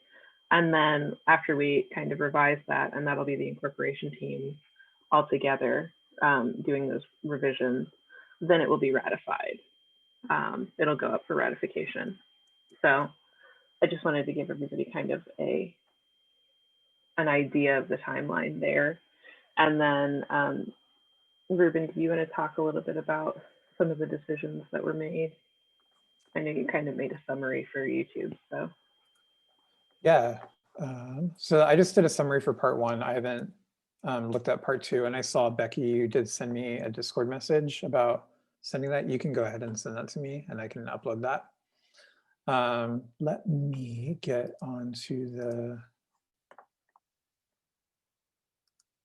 And then after we kind of revise that, and that'll be the incorporation team all together doing those revisions, then it will be ratified. It'll go up for ratification. So I just wanted to give everybody kind of an idea of the timeline there. And then Ruben, do you want to talk a little bit about some of the decisions that were made? I know you kind of made a summary for YouTube, so. Yeah, so I just did a summary for part one. I haven't looked at part two, and I saw Becky, you did send me a Discord message about sending that. You can go ahead and send that to me and I can upload that. Let me get onto the,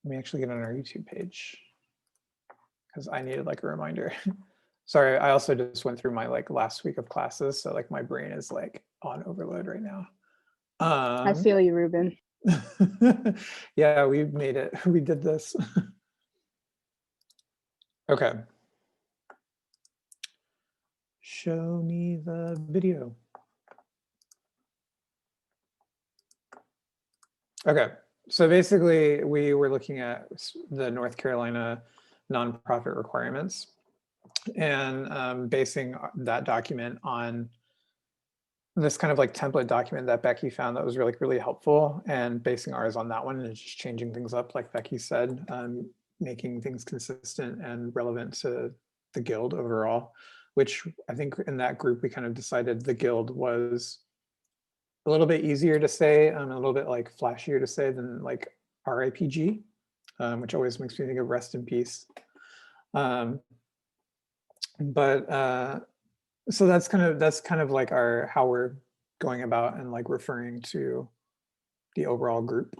let me actually get on our YouTube page because I needed like a reminder. Sorry, I also just went through my like last week of classes, so like my brain is like on overload right now. I feel you, Ruben. Yeah, we made it. We did this. Okay. Show me the video. Okay, so basically we were looking at the North Carolina nonprofit requirements and basing that document on this kind of like template document that Becky found that was really helpful, and basing ours on that one and just changing things up, like Becky said, making things consistent and relevant to the guild overall, which I think in that group we kind of decided the guild was a little bit easier to say, a little bit like flashier to say than like RIPG, which always makes me think of rest in peace. So that's kind of like how we're going about and like referring to the overall group.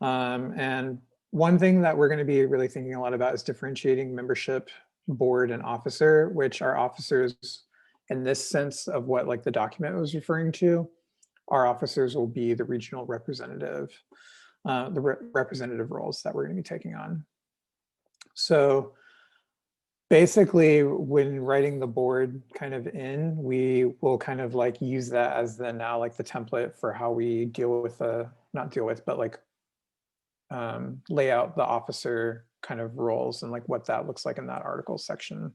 And one thing that we're going to be really thinking a lot about is differentiating membership, board, and officer, which are officers in this sense of what like the document was referring to. Our officers will be the regional representative, representative roles that we're going to be taking on. So basically, when writing the board kind of in, we will kind of like use that as the now like the template for how we deal with not deal with, but like lay out the officer kind of roles and like what that looks like in that article section.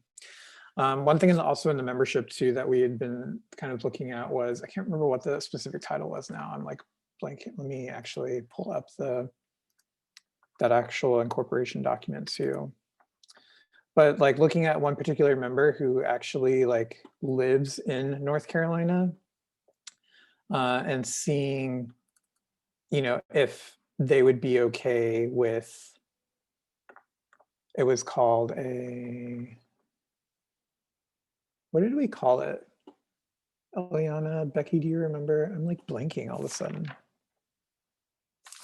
One thing also in the membership too that we had been kind of looking at was, I can't remember what the specific title was now. I'm like blank. Let me actually pull up that actual incorporation document too. But like looking at one particular member who actually like lives in North Carolina, and seeing, you know, if they would be okay with, it was called a, what did we call it? Eliana, Becky, do you remember? I'm like blanking all of a sudden.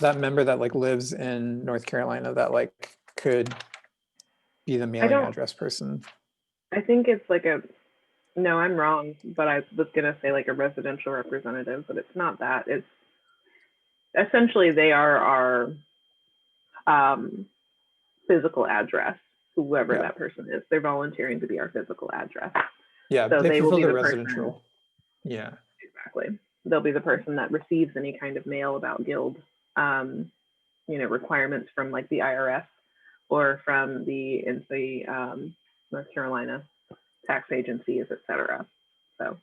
That member that like lives in North Carolina that like could be the mailing don't- address person. I think it's like a, no, I'm wrong, but I was gonna say like a residential representative, but it's not that. It's essentially they are our physical address, whoever Yeah. that person is. They're volunteering to be our physical address. Yeah, So they they will fulfill be the the person. residential. Yeah. Exactly. They'll be the person that receives any kind of mail about guild, you know, requirements from like the IRS or from the North Carolina tax agencies, et cetera. So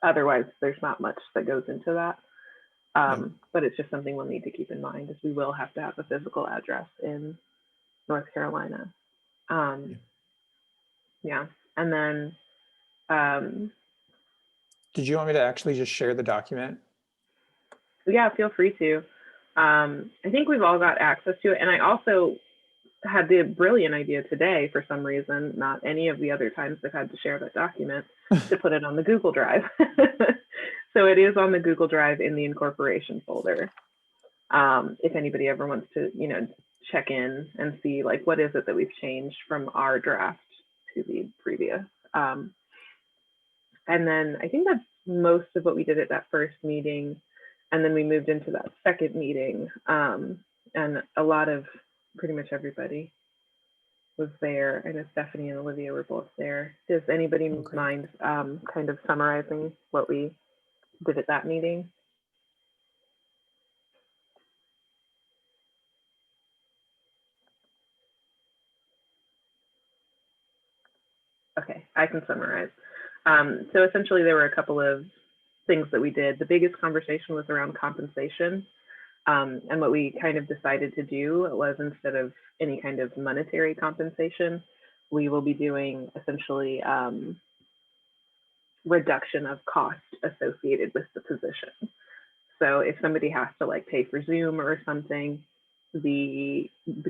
otherwise, there's not much that goes into that. But it's just something we'll need to keep in mind, is we will have to have a physical address in North Carolina. Yeah. And then did you want me to actually just share the document? yeah, feel free to. I think we've all got access to it. And I also had the brilliant idea today, for some reason, not any of the other times I've had to share that document, to put it on the Google Drive. So it is on the Google Drive in the incorporation folder. If anybody ever wants to, you know, check in and see like what is it that we've changed from our draft to the previous. And then I think that's most of what we did at that first meeting. And then we moved into that second meeting, and a lot of, pretty much everybody was there. I know Stephanie and Olivia were both there. Does anybody mind kind of summarizing what we did at that meeting? Okay, I can summarize. So essentially there were a couple of things that we did. The biggest conversation was around compensation. And what we kind of decided to do was, instead of any kind of monetary compensation, we will be doing essentially reduction of cost associated with the position. So if somebody has to like pay for Zoom or something, the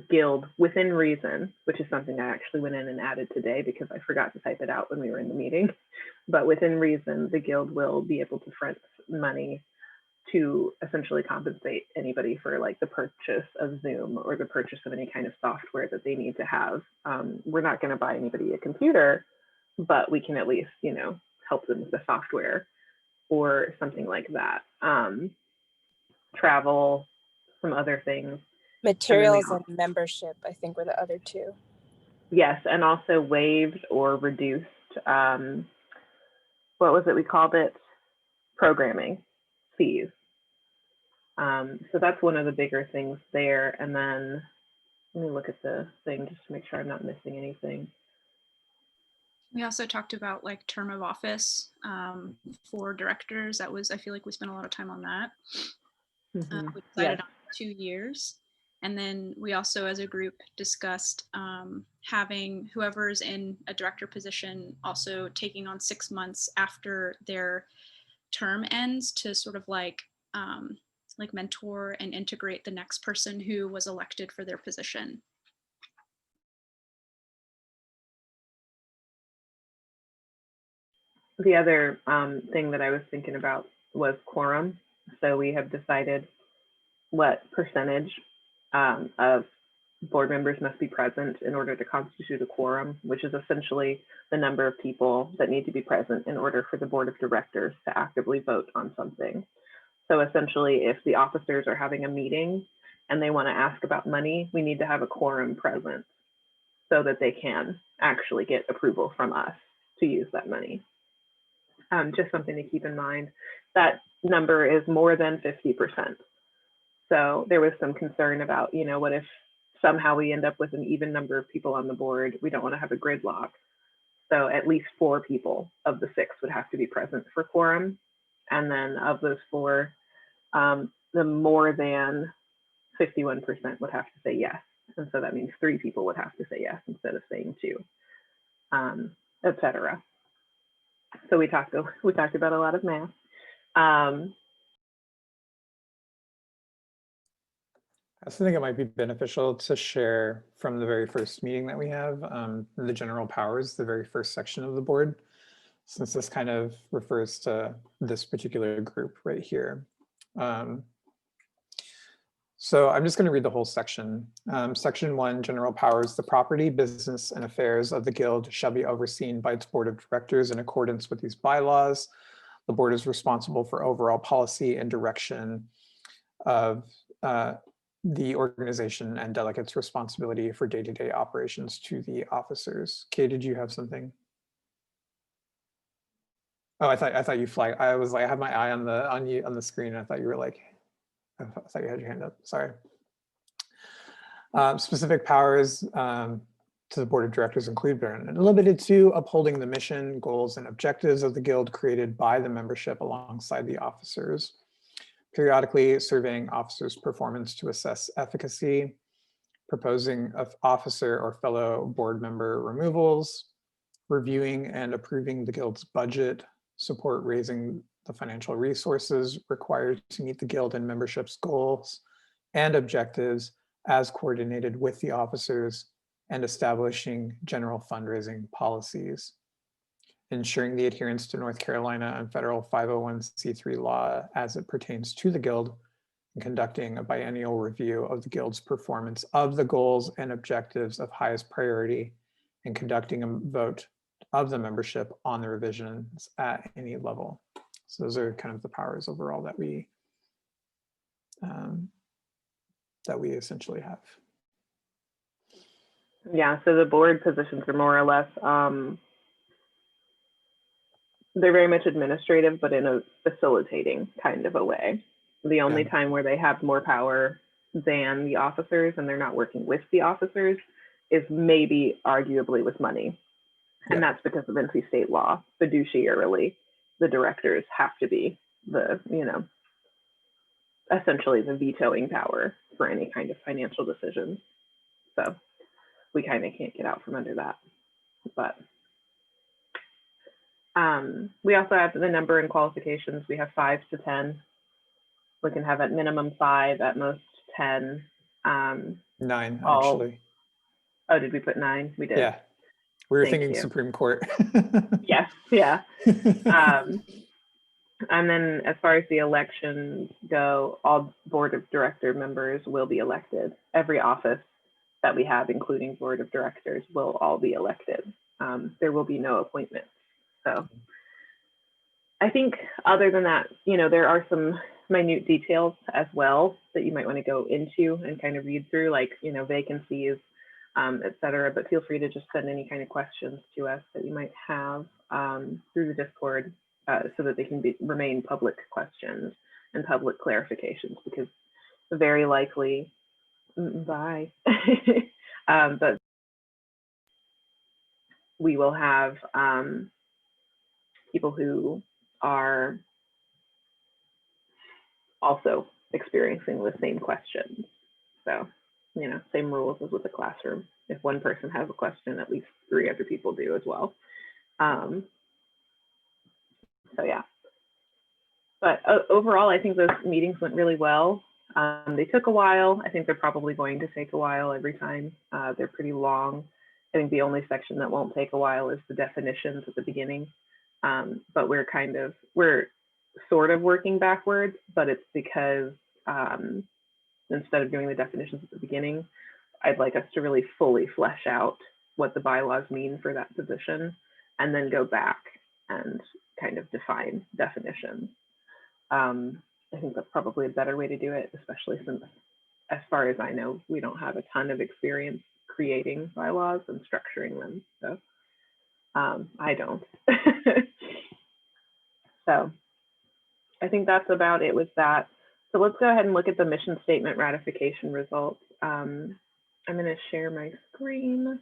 guild, within reason, which is something I actually went in and added today because I forgot to type it out when we were in the meeting, but within reason, the guild will be able to front money to essentially compensate anybody for like the purchase of Zoom or the purchase of any kind of software that they need to have. We're not going to buy anybody a computer, but we can at least, you know, help them with the software or something like that. Travel, some other things. Materials and membership, I think, were the other two. Yes, and also waived or reduced, what was it we called it? Programming fees. So that's one of the bigger things there. And then let me look at the thing just to make sure I'm not missing anything. We also talked about like term of office for directors. That was, I feel like we spent a lot of time on that. We decided on 2 years. And then we also, as a group, discussed having whoever's in a director position also taking on 6 months after their term ends to sort of like mentor and integrate the next person who was elected for their position. The other thing that I was thinking about was quorum. So we have decided what percentage of board members must be present in order to constitute a quorum, which is essentially the number of people that need to be present in order for the board of directors to actively vote on something. So essentially, if the officers are having a meeting and they want to ask about money, we need to have a quorum present so that they can actually get approval from us to use that money. Just something to keep in mind. That number is more than 50%. So there was some concern about, you know, what if somehow we end up with an even number of people on the board? We don't want to have a gridlock. So at least 4 people of the 6 would have to be present for quorum. And then of those 4, the more than 51% would have to say yes And so that means 3 people would have to say yes instead of saying 2, etc. So we talked about a lot of math. I also think it might be beneficial to share from the very first meeting that we have, the general powers, the very first section of the board, since this kind of refers to this particular group right here. So I'm just going to read the whole section. Section 1, general powers. The property, business, and affairs of the Guild shall be overseen by its board of directors in accordance with these bylaws. The board is responsible for overall policy and direction of the organization and delegates' responsibility for day-to-day operations to the officers. Kay, did you have something? Oh, I thought you flagged. I was like, I have my eye on the screen. And I thought you were like, I thought you had your hand up. Sorry. Specific powers to the board of directors include, but are limited to, upholding the mission, goals, and objectives of the Guild created by the membership alongside the officers. Periodically surveying officers' performance to assess efficacy, proposing of officer or fellow board member removals, reviewing and approving the Guild's budget, support raising the financial resources required to meet the Guild and membership's goals and objectives as coordinated with the officers, and establishing general fundraising policies. Ensuring the adherence to North Carolina and federal 501c3 law as it pertains to the Guild, and conducting a biennial review of the Guild's performance of the goals and objectives of highest priority, and conducting a vote of the membership on the revisions at any level. So those are kind of the powers overall that we essentially have. Yeah, so the board positions are more or less, they're very much administrative, but in a facilitating kind of a way. The only time where they have more power than the officers and they're not working with the officers is maybe arguably with money. And that's because of NC state law. Fiduciarily, the directors have to be the, essentially the vetoing power for any kind of financial decisions. So we kind of can't get out from under that. But we also have the number and qualifications. We have 5 to 10. We can have at minimum 5, at most 10. 9, actually. Oh, did we put 9? We did. Yeah. We were Thank thinking you. Supreme Court. Yes, yeah. And then as far as the elections go, all board of director members will be elected. Every office that we have, including board of directors, will all be elected. There will be no appointments. So I think other than that, there are some minute details as well that you might want to go into and kind of read through, like, vacancies, et cetera, but feel free to just send any kind of questions to us that you might have through the Discord so that they can remain public questions and public clarifications, because very likely, but we will have people who are also experiencing the same questions. So, same rules as with the classroom. If one person has a question, at least 3 other people do as well. So yeah. But overall, I think those meetings went really well. They took a while. I think they're probably going to take a while every time. They're pretty long. I think the only section that won't take a while is the definitions at the beginning. But we're sort of working backwards, but it's because instead of doing the definitions at the beginning, I'd like us to really fully flesh out what the bylaws mean for that position, and then go back and kind of define definitions. I think that's probably a better way to do it, especially since, as far as I know, we don't have a ton of experience creating bylaws and structuring them. So I don't. So I think that's about it with that. So let's go ahead and look at the mission statement ratification results. I'm going to share my screen.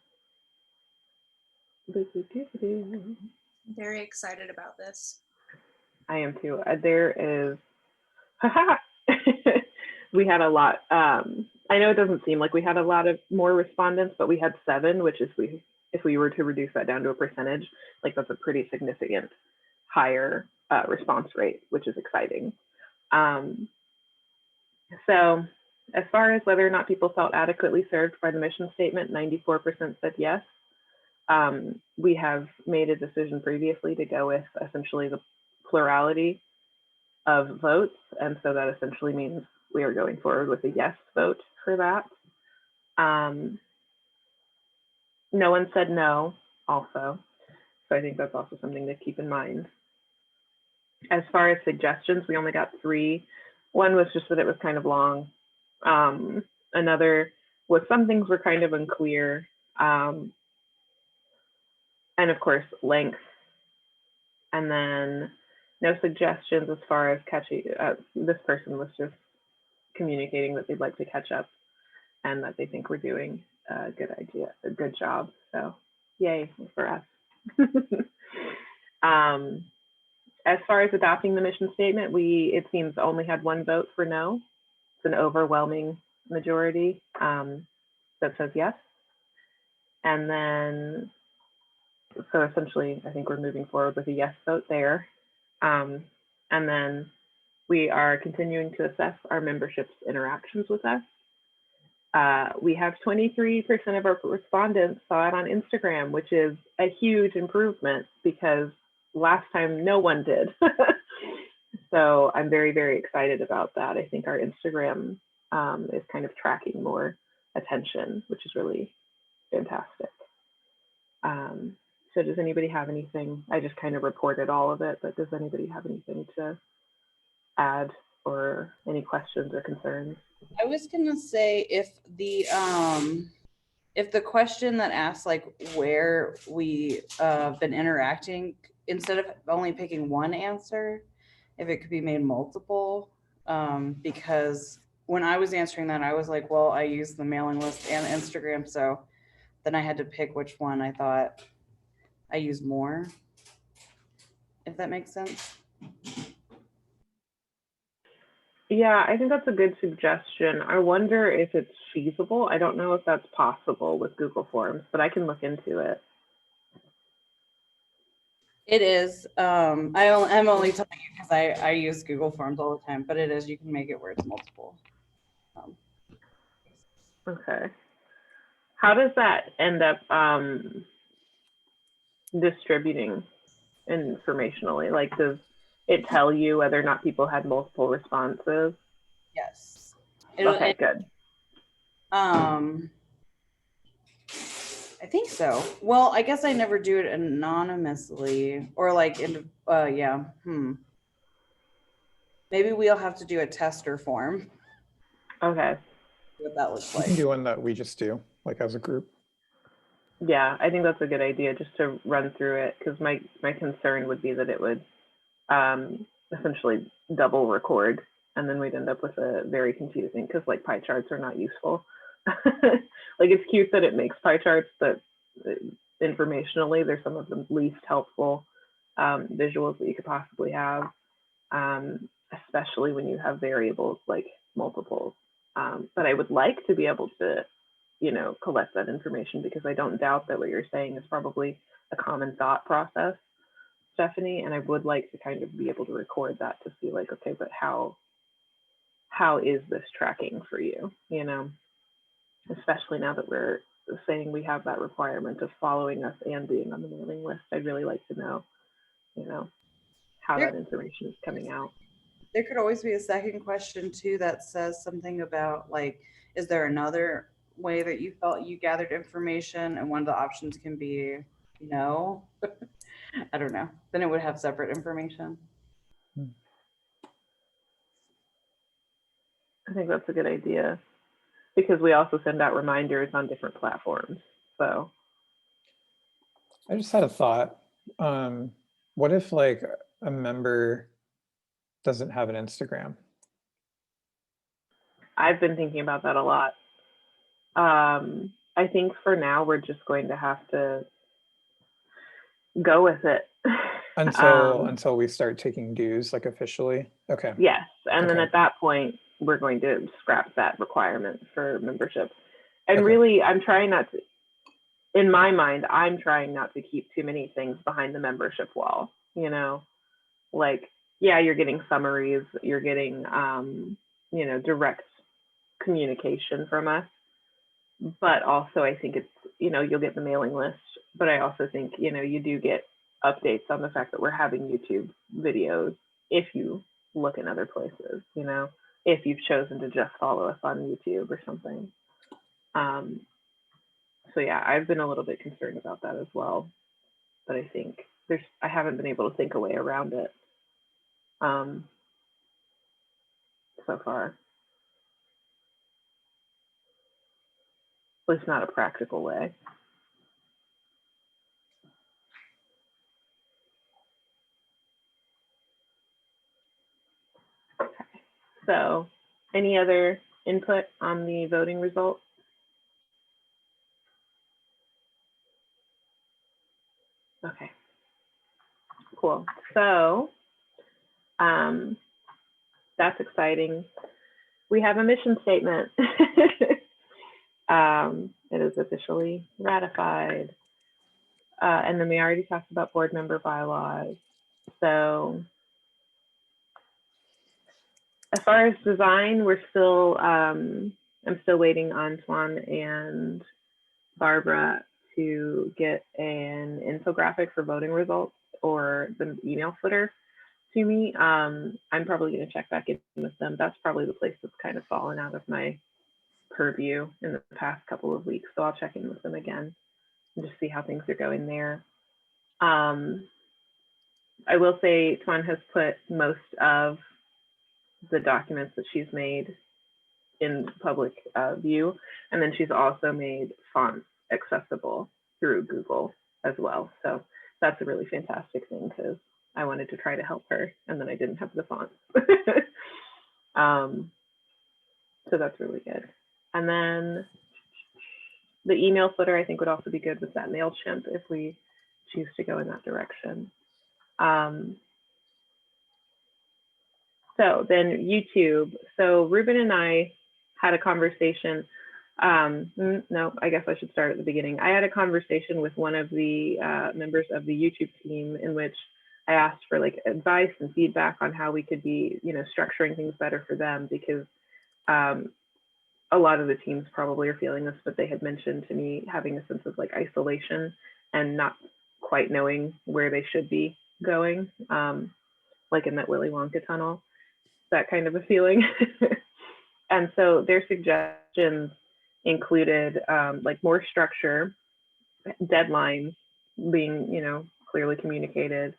Very excited about this. I am too. There is, we had a lot I know it doesn't seem like we had a lot of more respondents, but we had 7, which is if we were to reduce that down to a percentage, like that's a pretty significant higher response rate, which is exciting. So as far as whether or not people felt adequately served by the mission statement, 94% said yes. We have made a decision previously to go with essentially the plurality of votes. And so that essentially means we are going forward with a yes vote for that. No one said no also. So I think that's also something to keep in mind. As far as suggestions, we only got 3. One was just that it was kind of long. Another was some things were kind of unclear. And of course, length. And then no suggestions as far as catchy. This person was just communicating that they'd like to catch up and that they think we're doing a good job. So yay for us. As far as adopting the mission statement, it seems only had 1 vote for no. It's an overwhelming majority that says yes. And then, so essentially, I think we're moving forward with a yes vote there. And then we are continuing to assess our membership's interactions with us. We have 23% of our respondents saw it on Instagram, which is a huge improvement because last time no one did. So I'm very, very excited about that. I think our Instagram is kind of tracking more attention, which is really fantastic. So does anybody have anything? I just kind of reported all of it, but does anybody have anything to add or any questions or concerns? I was gonna say if the question that asks like where we been interacting, instead of only picking one answer, if it could be made multiple, because when I was answering that, I was like, well, I use the mailing list and Instagram, so then I had to pick which one I thought I use more, if that makes sense. Yeah, I think that's a good suggestion. I wonder if it's feasible. I don't know if that's possible with Google Forms, but I can look into it. It is. I'm only telling you because I use Google Forms all the time, but it is. You can make it where it's multiple. Okay. How does that end up distributing informationally? Like, does it tell you whether or not people had multiple responses? Yes. Okay, good. I think so. Well, I guess I never do it anonymously or like yeah. Maybe we'll have to do a tester form. Okay. What that looks You like. can do one that we just do, like as a group. Yeah, I think that's a good idea just to run through it because my concern would be that it would essentially double record and then we'd end up with a very confusing because like pie charts are not useful. Like it's cute that it makes pie charts, but informationally they're some of the least helpful visuals that you could possibly have, especially when you have variables like multiples. But I would like to be able to, collect that information because I don't doubt that what you're saying is probably a common thought process, Stephanie, and I would like to kind of be able to record that to see like, okay, but how is this tracking for you, especially now that we're saying we have that requirement of following us and being on the mailing list. I'd really like to know, how that information is coming out. There could always be a second question too that says something about like, is there another way that you felt you gathered information? And one of the options can be no. I don't know. Then it would have separate information. I think that's a good idea because we also send out reminders on different platforms. So I just had a thought. What if like a member doesn't have an Instagram? I've been thinking about that a lot. I think for now we're just going to have to go with it Until we start taking dues like officially. Okay. Yes, and then Okay. at that point we're going to scrap that requirement for membership. And Okay. really, I'm trying not to, in my mind, I'm trying not to keep too many things behind the membership wall, you know, like, yeah, you're getting summaries, you're getting, you know, direct communication from us. But also I think it's, you know, you'll get the mailing list, but I also think, you know, you do get updates on the fact that we're having YouTube videos if you look in other places, you know, if you've chosen to just follow us on YouTube or something. So yeah, I've been a little bit concerned about that as well, but I think I haven't been able to think a way around it so far. At least not a practical way. Okay. So any other input on the voting results? Okay, cool. So that's exciting. We have a mission statement. It is officially ratified. And then we already talked about board member bylaws. So as far as design, we're still, I'm still waiting on Swan and Barbara to get an infographic for voting results or the email footer to me. I'm probably going to check back in with them. That's probably the place that's kind of fallen out of my purview in the past couple of weeks. So I'll check in with them again and just see how things are going there. I will say Tuan has put most of the documents that she's made in public view. And then she's also made fonts accessible through Google as well. So that's a really fantastic thing because I wanted to try to help her and then I didn't have the fonts. So that's really good. And then the email footer I think would also be good with that MailChimp if we choose to go in that direction. So then YouTube. So Ruben and I had a conversation. No, I guess I should start at the beginning. I had a conversation with one of the members of the YouTube team in which I asked for like advice and feedback on how we could be, you know, structuring things better for them because a lot of the teams probably are feeling this, but they had mentioned to me having a sense of like isolation and not quite knowing where they should be going, like in that Willy Wonka tunnel, that kind of a feeling. And so their suggestions included like more structure, deadlines being, you know, clearly communicated,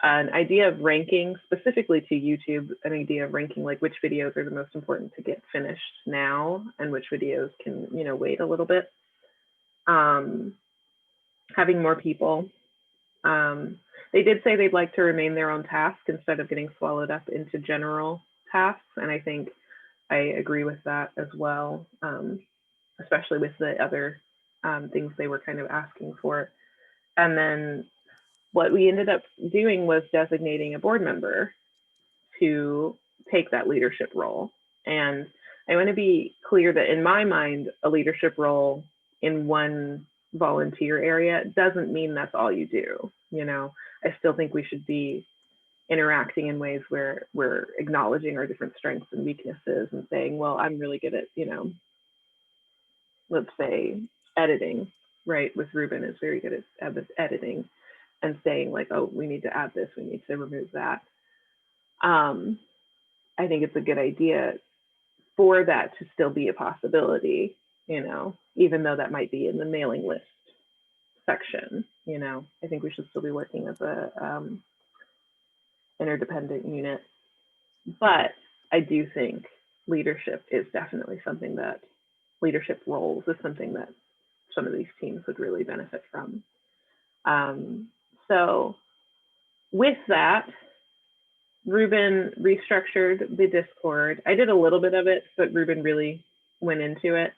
an idea of ranking specifically to YouTube, an idea of ranking like which videos are the most important to get finished now and which videos can, you know, wait a little bit. Having more people. They did say they'd like to remain their own task instead of getting swallowed up into general tasks. And I think I agree with that as well, especially with the other things they were kind of asking for. And then what we ended up doing was designating a board member to take that leadership role. And I want to be clear that in my mind, a leadership role in one volunteer area doesn't mean that's all you do. You know, I still think we should be interacting in ways where we're acknowledging our different strengths and weaknesses and saying, well, I'm really good at, you know, let's say editing, right? With Ruben is very good at editing and saying like, oh, we need to add this, we need to remove that. I think it's a good idea for that to still be a possibility, you know, even though that might be in the mailing list section, you know, I think we should still be working as a interdependent unit. But I do think leadership is definitely something that leadership roles is something that some of these teams would really benefit from. So with that, Ruben restructured the Discord. I did a little bit of it, but Ruben really went into it.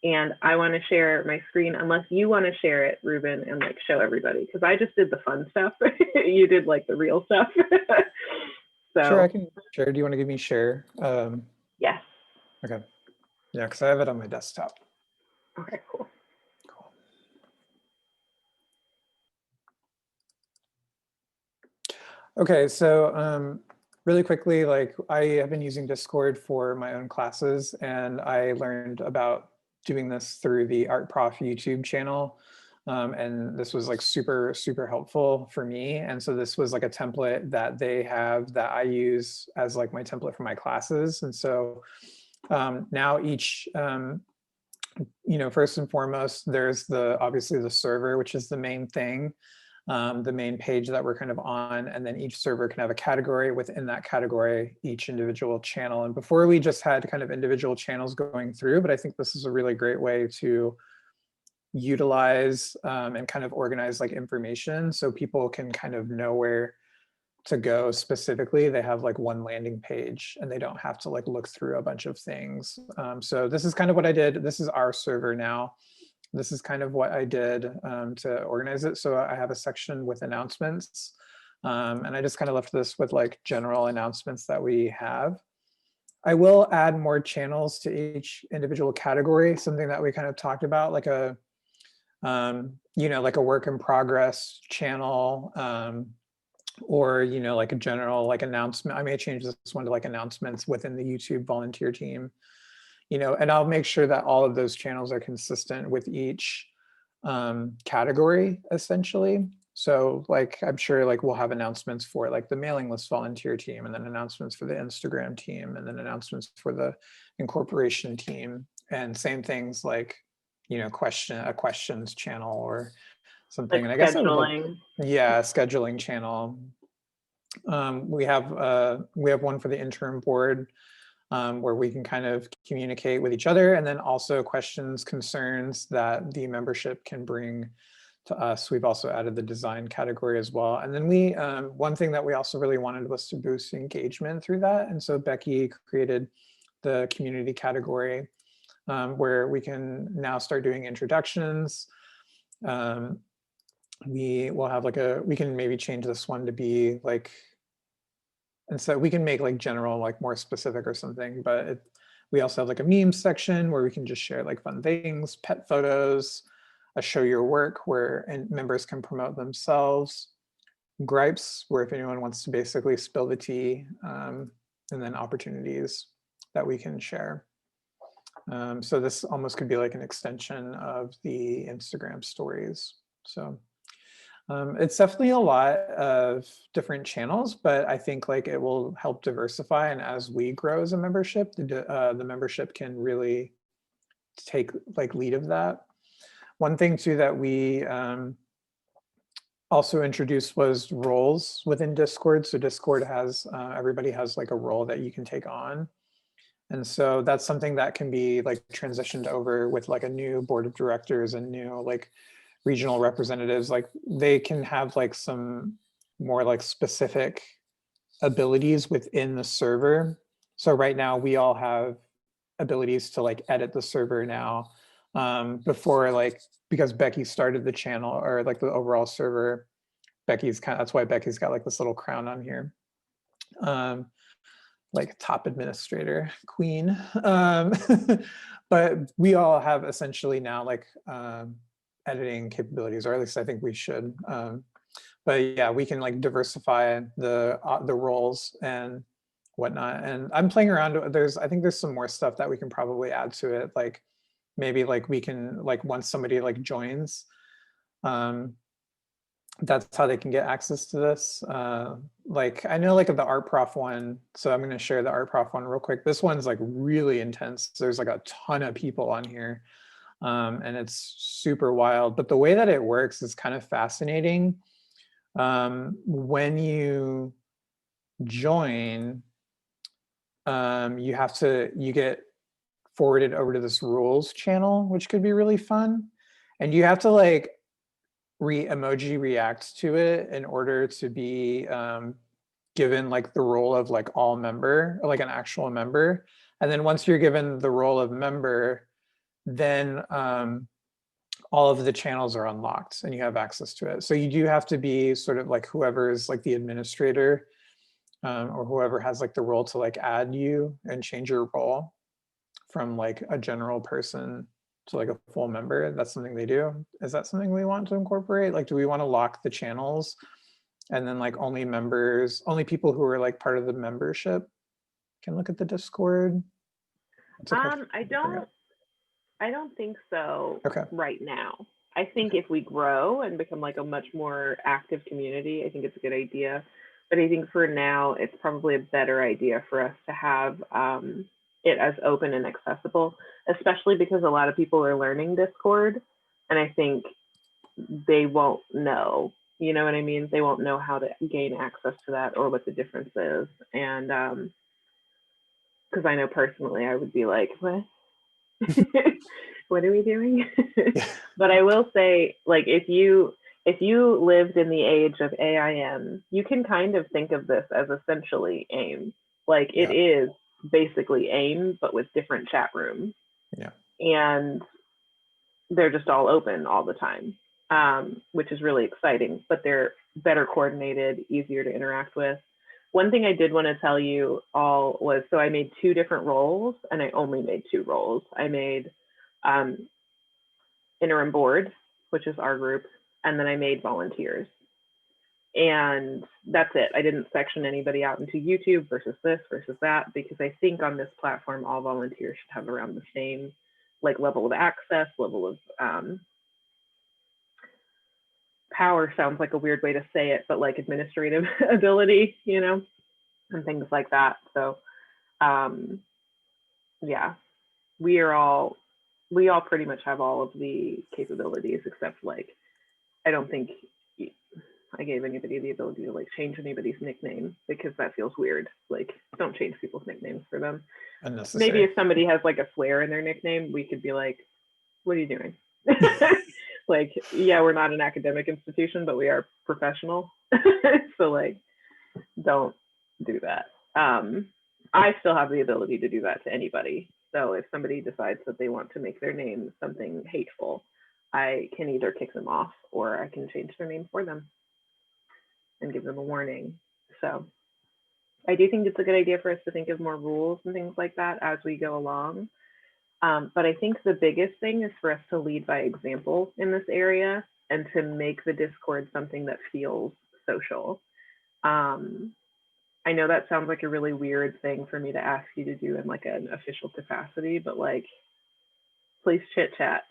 And I want to share my screen, unless you want to share it, Ruben, and like show everybody, because I just did the fun stuff. You did like the real stuff. So Sure, I can share. Do you want to give me share? Yes. Okay. Yeah, because I have it on my desktop. Okay, cool. Cool. Okay, so really quickly, like I have been using Discord for my own classes, and I learned about doing this through the Art Prof YouTube channel. And this was like super, super helpful for me. And so this was like a template that they have that I use as like my template for my classes. And so now each, first and foremost, there's obviously the server, which is the main thing. The main page that we're kind of on, and then each server can have a category. Within that category, each individual channel. And before we just had kind of individual channels going through, but I think this is a really great way to utilize and kind of organize like information so people can kind of know where to go specifically. They have like one landing page and they don't have to like look through a bunch of things. So this is kind of what I did. This is our server now. This is kind of what I did to organize it. So I have a section with announcements, and I just kind of left this with like general announcements that we have. I will add more channels to each individual category, something that we kind of talked about, like a, like a work in progress channel, or, like a general like announcement. I may change this one to like announcements within the YouTube volunteer team. And I'll make sure that all of those channels are consistent with each category, essentially. So like, I'm sure like we'll have announcements for like the mailing list volunteer team, and then announcements for the Instagram team, and then announcements for the incorporation team, and same things like, a questions channel or something. Like And I guess I would like, scheduling. yeah, scheduling channel. We have one for the interim board, where we can kind of communicate with each other, and then also questions, concerns that the membership can bring to us. We've also added the design category as well. And then one thing that we also really wanted was to boost engagement through that. And so Becky created the community category, where we can now start doing introductions. We will have we can maybe change this one to be like, and so we can make like general, like more specific or something, but we also have like a meme section where we can just share like fun things, pet photos, a show your work where members can promote themselves, gripes where if anyone wants to basically spill the tea, and then opportunities that we can share. So this almost could be like an extension of the Instagram stories. So it's definitely a lot of different channels, but I think like it will help diversify. And as we grow as a membership, the membership can really take like lead of that. One thing too that we also introduced was roles within Discord. So Discord has, everybody has like a role that you can take on. And so that's something that can be like transitioned over with like a new board of directors and new like regional representatives. Like they can have like some more like specific abilities within the server. So right now we all have abilities to like edit the server now. Before, like, because Becky started the channel or like the overall server, that's why Becky's got like this little crown on here. Like top administrator queen. But we all have essentially now like editing capabilities, or at least I think we should. But yeah, we can like diversify the roles and whatnot. And I'm playing around. I think there's some more stuff that we can probably add to it. Like maybe like we can like once somebody like joins, that's how they can get access to this. Like I know like the Art Prof one, so I'm going to share the Art Prof one real quick. This one's like really intense. There's like a ton of people on here, and it's super wild. But the way that it works is kind of fascinating. When you join, you get forwarded over to this rules channel, which could be really fun. And you have to like emoji react to it in order to be given like the role of like all member, or like an actual member. And then once you're given the role of member, then all of the channels are unlocked and you have access to it. So you do have to be sort of like whoever is like the administrator, or whoever has like the role to like add you and change your role. from like a general person to like a full member? That's something they do. Is that something we want to incorporate? Like, do we want to lock the channels and then like only members, only people who are like part of the membership can look at the Discord? That's a question I to bring up. don't think so Okay. right now. I think if we grow and become like a much more active community, I think it's a good idea. But I think for now, it's probably a better idea for us to have it as open and accessible, especially because a lot of people are learning Discord. And I think they won't know, you know what I mean? They won't know how to gain access to that or what the difference is. And because I know personally, I would be like, what? What are we doing? But I will say, like, if you lived in the age of AIM, you can kind of think of this as essentially AIM. Like, it is basically AIM, but with different chat rooms. Yeah. And they're just all open all the time, which is really exciting, but they're better coordinated, easier to interact with. One thing I did want to tell you all was, so I made 2 different roles, and I only made 2 roles. I made Interim board, which is our group, and then I made volunteers. And that's it. I didn't section anybody out into YouTube versus this versus that, because I think on this platform, all volunteers should have around the same like level of access, level of power sounds like a weird way to say it, but like administrative ability, you know, and things like that. So yeah, we all pretty much have all of the capabilities, except like, I don't think I gave anybody the ability to like change anybody's nickname, because that feels weird. Like, don't change people's nicknames for them. Unnecessary. Maybe if somebody has like a swear in their nickname, we could be like, what are you doing? Like, yeah, we're not an academic institution, but we are professional. So like, don't do that. I still have the ability to do that to anybody. So if somebody decides that they want to make their name something hateful, I can either kick them off or I can change their name for them and give them a warning. So I do think it's a good idea for us to think of more rules and things like that as we go along. But I think the biggest thing is for us to lead by example in this area and to make the Discord something that feels social. I know that sounds like a really weird thing for me to ask you to do in like an official capacity, but like, please chit chat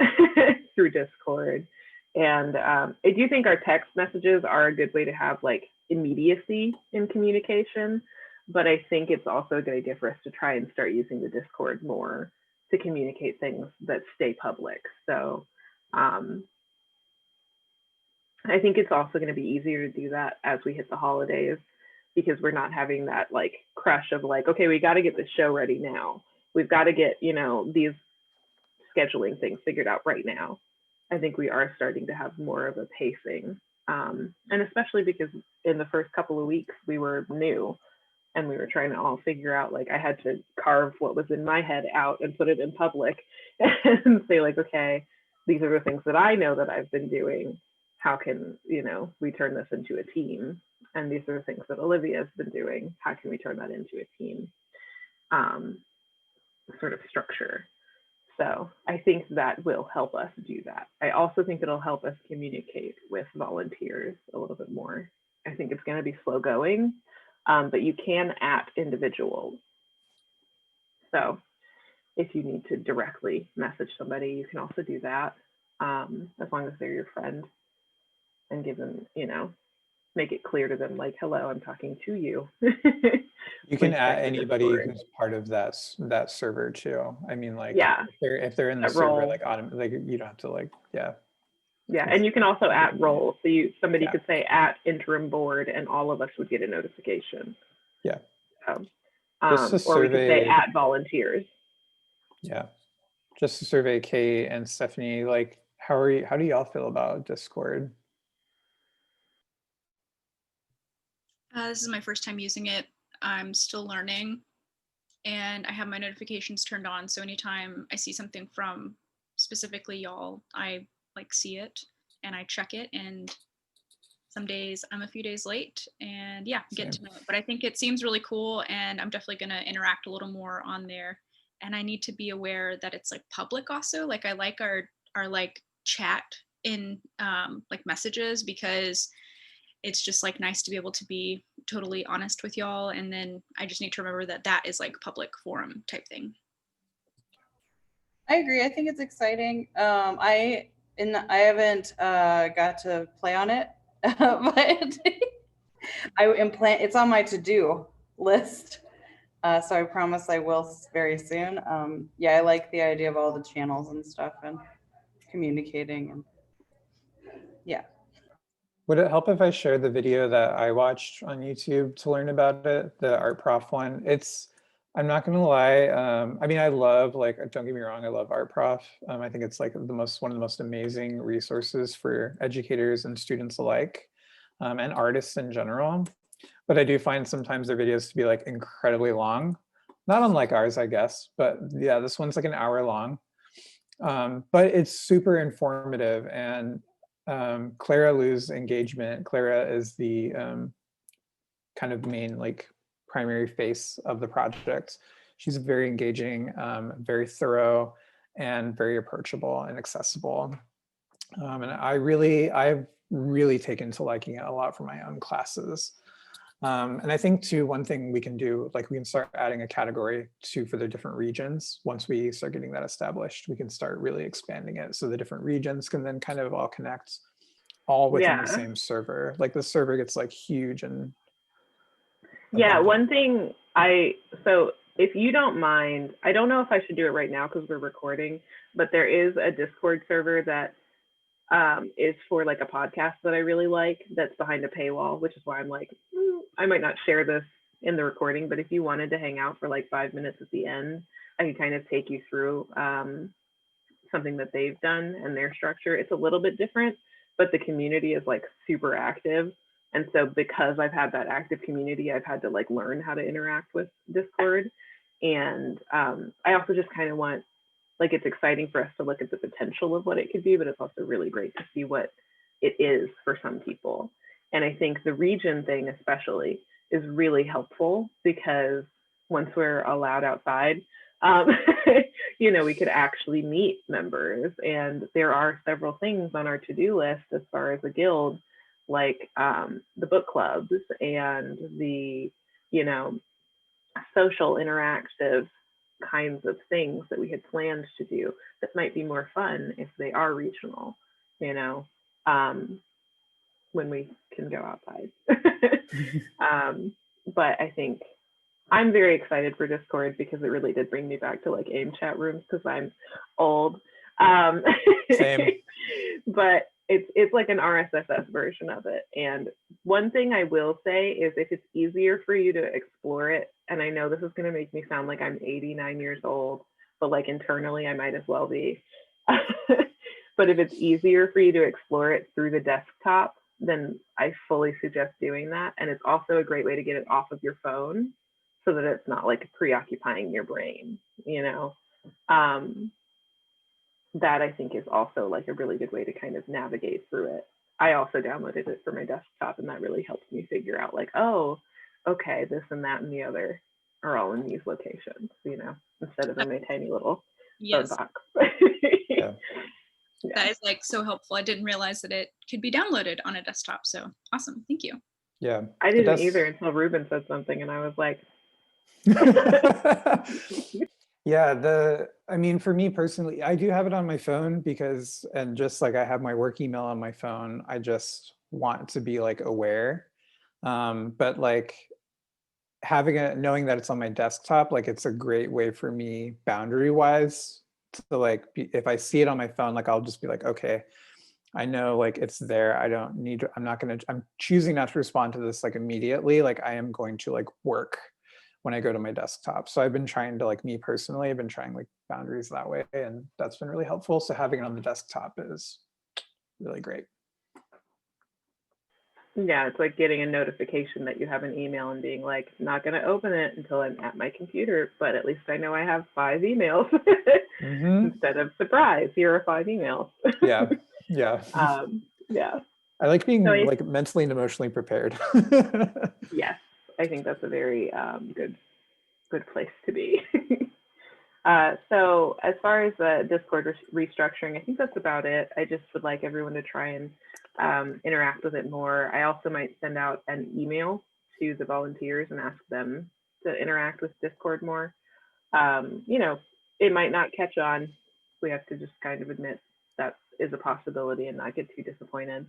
through Discord. And I do think our text messages are a good way to have like immediacy in communication, but I think it's also a good idea for us to try and start using the Discord more to communicate things that stay public. So I think it's also going to be easier to do that as we hit the holidays, because we're not having that like crush of like, okay, we got to get the show ready now. We've got to get, you know, these scheduling things figured out right now. I think we are starting to have more of a pacing. And especially because in the first couple of weeks, we were new and we were trying to all figure out, like, I had to carve what was in my head out and put it in public and say like, okay, these are the things that I know that I've been doing. How can, you know, we turn this into a team? And these are the things that Olivia's been doing. How can we turn that into a team sort of structure? So I think that will help us do that. I also think it'll help us communicate with volunteers a little bit more. I think it's going to be slow going, but you can at individuals. So if you need to directly message somebody, you can also do that, as long as they're your friend, and give them, you know, make it clear to them like, hello, I'm talking to you. You can add anybody who's part of that server too. I mean, like, yeah, if they're in the server, like you don't have to like, yeah. Yeah, and you can also at roll. So somebody could say at interim board, and all of us would get a notification. Yeah. So, Just to or we could say at volunteers. Yeah. Just to survey Kate and Stephanie, like, how do y'all feel about Discord? This is my first time using it. I'm still learning, and I have my notifications turned on. So anytime I see something from specifically y'all, I like see it and I check it. And some days I'm a few days late, and yeah, get to know it. But I think it seems really cool, and I'm definitely going to interact a little more on there and I need to be aware that it's like public also. Like I like our like chat in like messages, because it's just like nice to be able to be totally honest with y'all. And then I just need to remember that that is like public forum type thing. I agree. I think it's exciting. I haven't got to play on it, but it's on my to-do list. So I promise I will very soon. Yeah, I like the idea of all the channels and stuff and communicating, and yeah. Would it help if I shared the video that I watched on YouTube to learn about it, the art prof one? I'm not gonna lie, I mean, I love, like, don't get me wrong, I love art prof. I think it's like one of the most amazing resources for educators and students alike, and artists in general. But I do find sometimes their videos to be like incredibly long, not unlike ours, I guess, but yeah, this one's like an hour long. But it's super informative, and Clara Liu's engagement. Clara is the kind of main like primary face of the project. She's very engaging, very thorough, and very approachable and accessible. And I've really taken to liking it a lot for my own classes. And I think too, one thing we can do, like we can start adding a category too for the different regions. Once we start getting that established, we can start really expanding it so the different regions can then kind of all connect all within the same server. Like the server gets like huge and yeah, one thing so if you don't mind, I don't know if I should do it right now because we're recording, but there is a Discord server that is for like a podcast that I really like that's behind a paywall, which is why I'm like, I might not share this in the recording, but if you wanted to hang out for like 5 minutes at the end, I can kind of take you through something that they've done and their structure. It's a little bit different, but the community is like super active. And so because I've had that active community, I've had to like learn how to interact with Discord. And I also just kind of want, like, it's exciting for us to look at the potential of what it could be, but it's also really great to see what it is for some people. And I think the region thing especially is really helpful because once we're allowed outside, you know, we could actually meet members. And there are several things on our to-do list as far as a guild, like the book clubs and the, you know, social interactive kinds of things that we had planned to do that might be more fun if they are regional, you know, when we can go outside. But I think I'm very excited for Discord because it really did bring me back to like AIM chat rooms because I'm old. Same. But it's like an RSS version of it. And one thing I will say is if it's easier for you to explore it, and I know this is going to make me sound like I'm 89 years old, but like internally I might as well be. But if it's easier for you to explore it through the desktop, then I fully suggest doing that. And it's also a great way to get it off of your phone so that it's not like preoccupying your brain, you know? That I think is also like a really good way to kind of navigate through it. I also downloaded it for my desktop, and that really helps me figure out like, oh, okay, this and that and the other are all in these locations, you know, instead of in my tiny little phone box. Yeah. That is like so helpful. I didn't realize that it could be downloaded on a desktop. So awesome. Thank you. Yeah. I didn't either until Ruben said something and I was like, yeah, I mean, for me personally, I do have it on my phone because, and just like I have my work email on my phone, I just want to be like aware. But like knowing that it's on my desktop, like it's a great way for me boundary wise to like, if I see it on my phone, like I'll just be like, okay, I know like it's there. I'm choosing not to respond to this like immediately. Like I am going to like work when I go to my desktop. So I've been trying to like, me personally, I've been trying like boundaries that way, and that's been really helpful. So having it on the desktop is really great. Yeah, it's like getting a notification that you have an email and being like, not going to open it until I'm at my computer, but at least I know I have 5 emails instead of surprise, here are 5 emails. Yeah. Yeah. I like being like mentally and emotionally prepared. Yes, I think that's a very good place to be. So as far as the Discord restructuring, I think that's about it. I just would like everyone to try and interact with it more. I also might send out an email to the volunteers and ask them to interact with Discord more. You know, it might not catch on. We have to just kind of admit that is a possibility and not get too disappointed.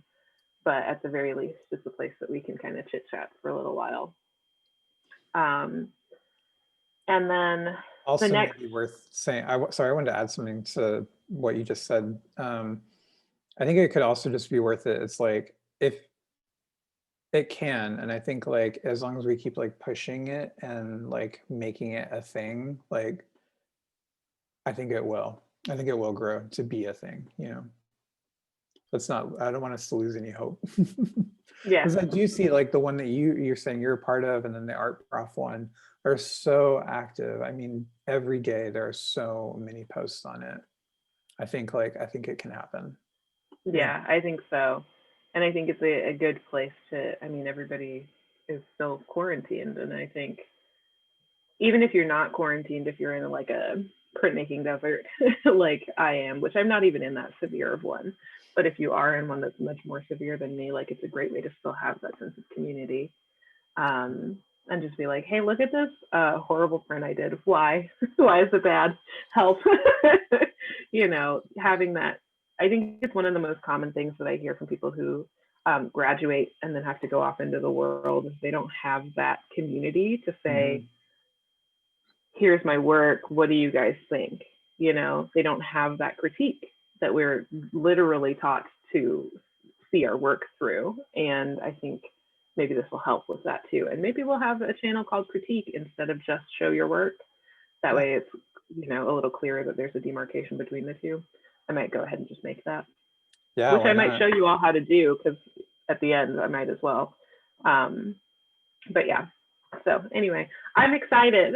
But at the very least, it's a place that we can kind of chit chat for a little while. And then Also, the next, maybe worth saying, sorry, I wanted to add something to what you just said. I think it could also just be worth it. It's like, if it can, and I think like as long as we keep like pushing it and like making it a thing, like I think it will. I think it will grow to be a thing, you know. Let's not, I don't want us to lose any hope. yeah, Because I do see like the one that you're saying you're a part of, and then the art prof one are so active. I mean, every day there are so many posts on it. I think it can happen. yeah, I think so. And I think it's a good place to, I mean, everybody is still quarantined. And I think even if you're not quarantined, if you're in like a printmaking desert like I am, which I'm not even in that severe of one, but if you are in one that's much more severe than me, like it's a great way to still have that sense of community. And just be like, hey, look at this horrible print I did. Why? Why is it bad? Help. You know, having that, I think it's one of the most common things that I hear from people who graduate and then have to go off into the world. They don't have that community to say, here's my work. What do you guys think? You know, they don't have that critique that we're literally taught to see our work through. And I think maybe this will help with that too. And maybe we'll have a channel called Critique instead of just Show Your Work. That way it's, you know, a little clearer that there's a demarcation between the two. I might go ahead and just make that. Yeah, which I might show you all how to do, because at the end I might as well. But yeah, so anyway, I'm excited.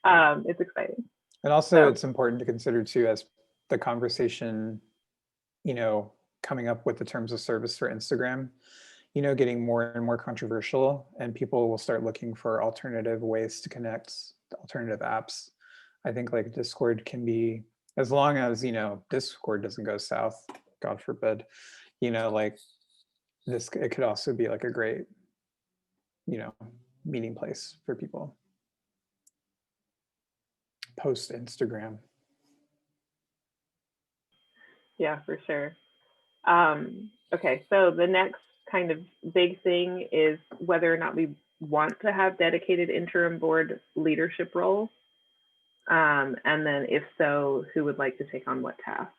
It's exciting. And also it's important to consider too, as the conversation, you know, coming up with the terms of service for Instagram, you know, getting more and more controversial, and people will start looking for alternative ways to connect, alternative apps. I think like Discord can be, as long as, you know, Discord doesn't go south, God forbid, you know, like this, it could also be like a great, you know, meeting place for people. Post Instagram. Yeah, for sure. Okay, so the next kind of big thing is whether or not we want to have dedicated interim board leadership roles. And then if so, who would like to take on what tasks?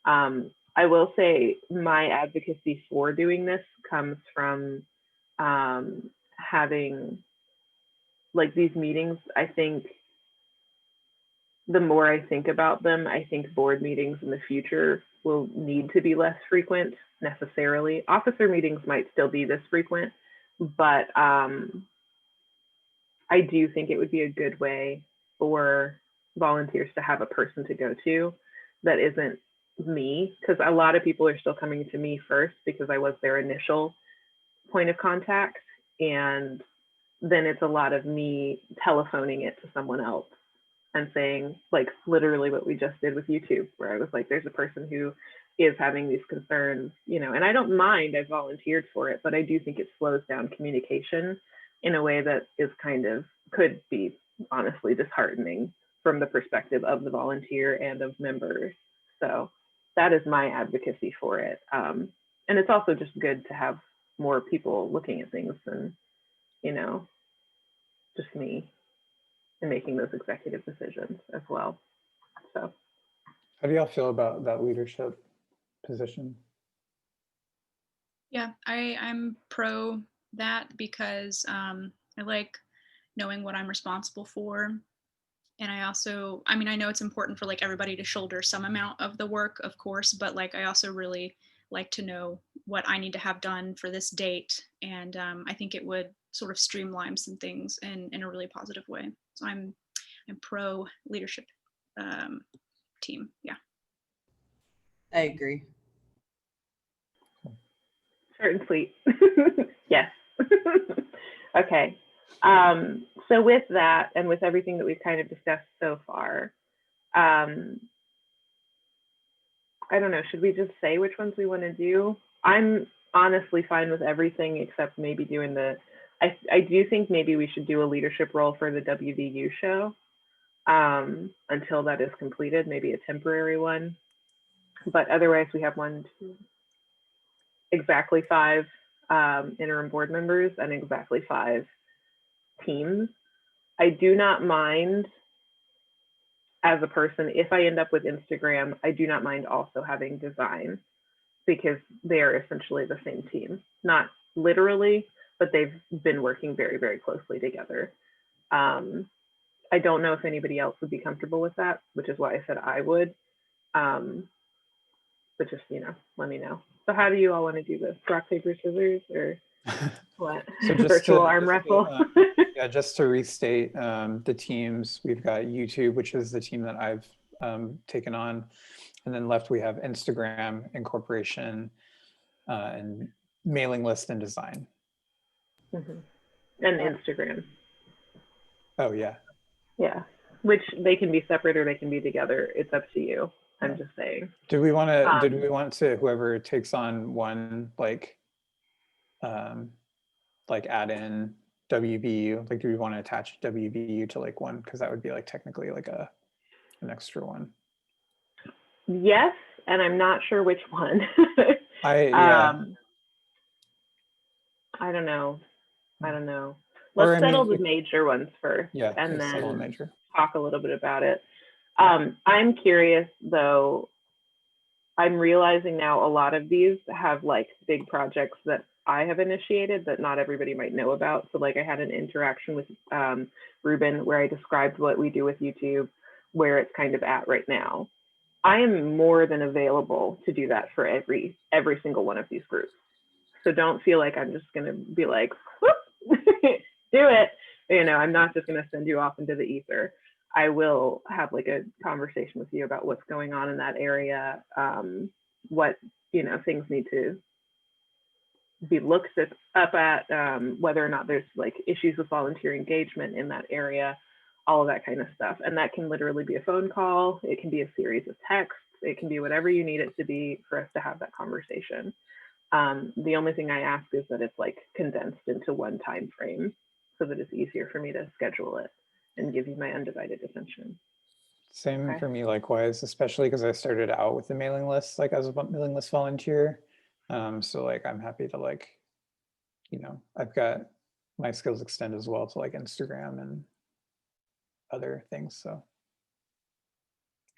I will say my advocacy for doing this comes from having like these meetings. I think the more I think about them, I think board meetings in the future will need to be less frequent necessarily. Officer meetings might still be this frequent, but I do think it would be a good way for volunteers to have a person to go to that isn't me, because a lot of people are still coming to me first because I was their initial point of contact, and then it's a lot of me telephoning it to someone else and saying, like, literally what we just did with YouTube, where I was like, there's a person who is having these concerns, you know, and I don't mind, I volunteered for it, but I do think it slows down communication in a way that is kind of, could be honestly disheartening from the perspective of the volunteer and of members. So that is my advocacy for it. And it's also just good to have more people looking at things than, you know, just me, and making those executive decisions as well. So How do y'all feel about that leadership position? Yeah, I'm pro that because I like knowing what I'm responsible for. And I also, I mean, I know it's important for like everybody to shoulder some amount of the work, of course, but like I also really like to know what I need to have done for this date. And I think it would sort of streamline some things in a really positive way. So I'm pro leadership team. Yeah. I agree. short and sweet. Yes. Okay. So with that, and with everything that we've kind of discussed so far, I don't know, should we just say which ones we want to do? I'm honestly fine with everything except maybe doing the, I do think maybe we should do a leadership role for the WVU show until that is completed, maybe a temporary one. But otherwise we have exactly 5 interim board members and exactly 5 teams. I do not mind, as a person, if I end up with Instagram, I do not mind also having design, because they are essentially the same team. Not literally, but they've been working very, very closely together. I don't know if anybody else would be comfortable with that, which is why I said I would. But just, let me know. So how do you all want to do this? Rock, paper, scissors, or what? So just Virtual to- arm just to, wrestle? Yeah, just to restate the teams, we've got YouTube, which is the team that I've taken on. And then left, we have Instagram, incorporation, and mailing list and design. And Instagram. Oh, yeah. Yeah, which they can be separate or they can be together. It's up to you. I'm just saying. Did we want to, whoever takes on one, like add in WVU, like do we want to attach WVU to like one? Because that would be like technically like an extra one. Yes, and I'm not sure which one. Yeah. I don't know. Or, Let's I settle mean, the major ones first, Yeah, and let's settle then major. talk a little bit about it. I'm curious though. I'm realizing now a lot of these have like big projects that I have initiated that not everybody might know about. So like I had an interaction with Ruben where I described what we do with YouTube, where it's kind of at right now. I am more than available to do that for every single one of these groups. So don't feel like I'm just gonna be like, whoop, do it. I'm not just gonna send you off into the ether. I will have like a conversation with you about what's going on in that area, what things need to be looked up at, whether or not there's like issues with volunteer engagement in that area, all of that kind of stuff. And that can literally be a phone call, it can be a series of texts, it can be whatever you need it to be for us to have that conversation. The only thing I ask is that it's like condensed into one time frame so that it's easier for me to schedule it and give you my undivided attention. Same for me, likewise, especially because I started out with the mailing list, like as a mailing list volunteer. So like, I'm happy to like, I've got my skills extend as well to like Instagram and other things. So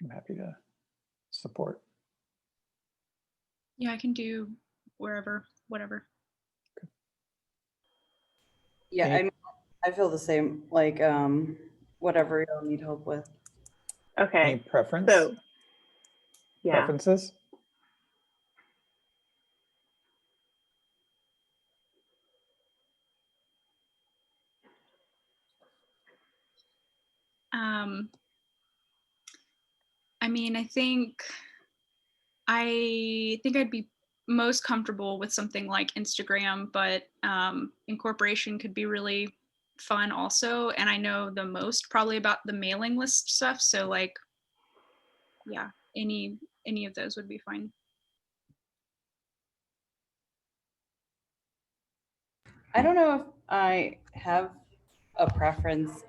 I'm happy to support. Yeah, I can do wherever, whatever. Yeah, I feel the same, like whatever you'll need help with. Okay. Any preference? So, yeah. Preferences? I mean, I think I'd be most comfortable with something like Instagram, but incorporation could be really fun also. And I know the most probably about the mailing list stuff. So like, yeah, any of those would be fine. I don't know if I have a preference.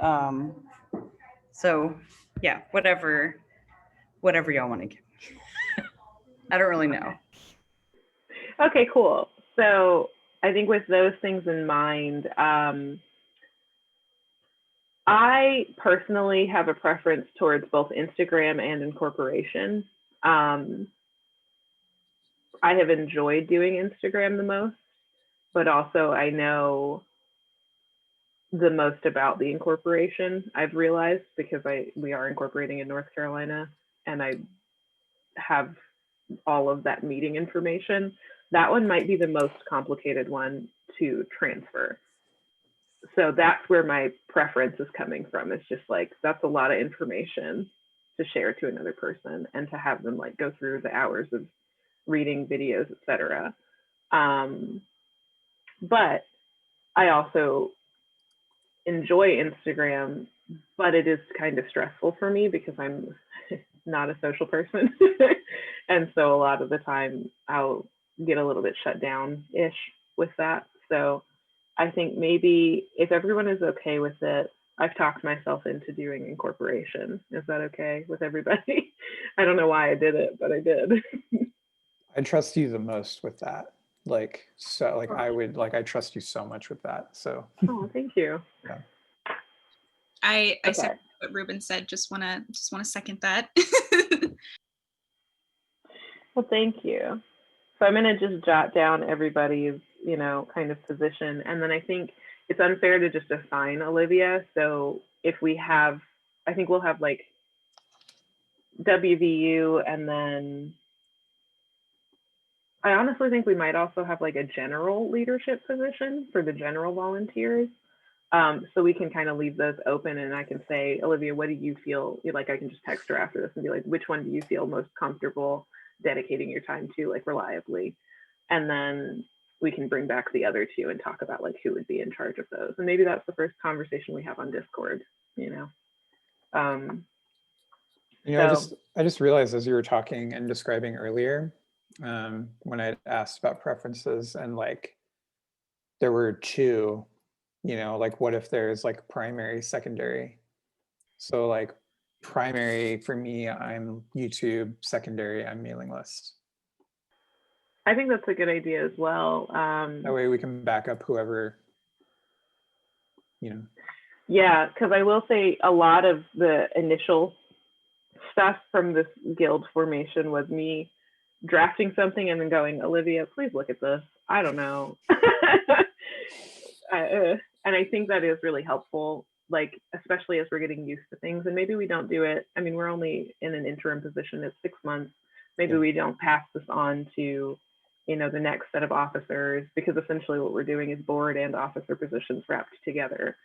So yeah, whatever y'all want to give. I don't really know. Okay, cool. So I think with those things in mind, I personally have a preference towards both Instagram and incorporation. I have enjoyed doing Instagram the most, but also I know the most about the incorporation, I've realized, because we are incorporating in North Carolina and I have all of that meeting information. That one might be the most complicated one to transfer. So that's where my preference is coming from. It's just like, that's a lot of information to share to another person and to have them like go through the hours of reading videos, etc. But I also enjoy Instagram, but it is kind of stressful for me because I'm not a social person. And so a lot of the time I'll get a little bit shut down-ish with that. So I think maybe if everyone is okay with it, I've talked myself into doing incorporation. Is that okay with everybody? I don't know why I did it, but I did. I trust you the most with that. Like, so like I trust you so much with that. So Oh, thank you. yeah. I Okay. second what Ruben said. Just wanna second that. Well, thank you. So I'm going to just jot down everybody's, kind of position. And then I think it's unfair to just assign Olivia. So if we have, I think we'll have like WVU, and then I honestly think we might also have like a general leadership position for the general volunteers. So we can kind of leave those open, and I can say, Olivia, what do you feel like? I can just text her after this and be like, which one do you feel most comfortable dedicating your time to, like, reliably? And then we can bring back the other two and talk about like who would be in charge of those. And maybe that's the first conversation we have on Discord, I just realized as you were talking and describing earlier, when I asked about preferences, and like there were two, like what if there's like primary, secondary? So like primary for me, I'm YouTube. Secondary, I'm mailing list. I think that's a good idea as well. That way we can back up whoever, Yeah, because I will say a lot of the initial stuff from this guild formation was me drafting something and then going, Olivia, please look at this. I don't know. And I think that is really helpful, like, especially as we're getting used to things. And maybe we don't do it. I mean, we're only in an interim position. It's 6 months. Maybe we don't pass this on to, the next set of officers, because essentially what we're doing is board and officer positions wrapped together.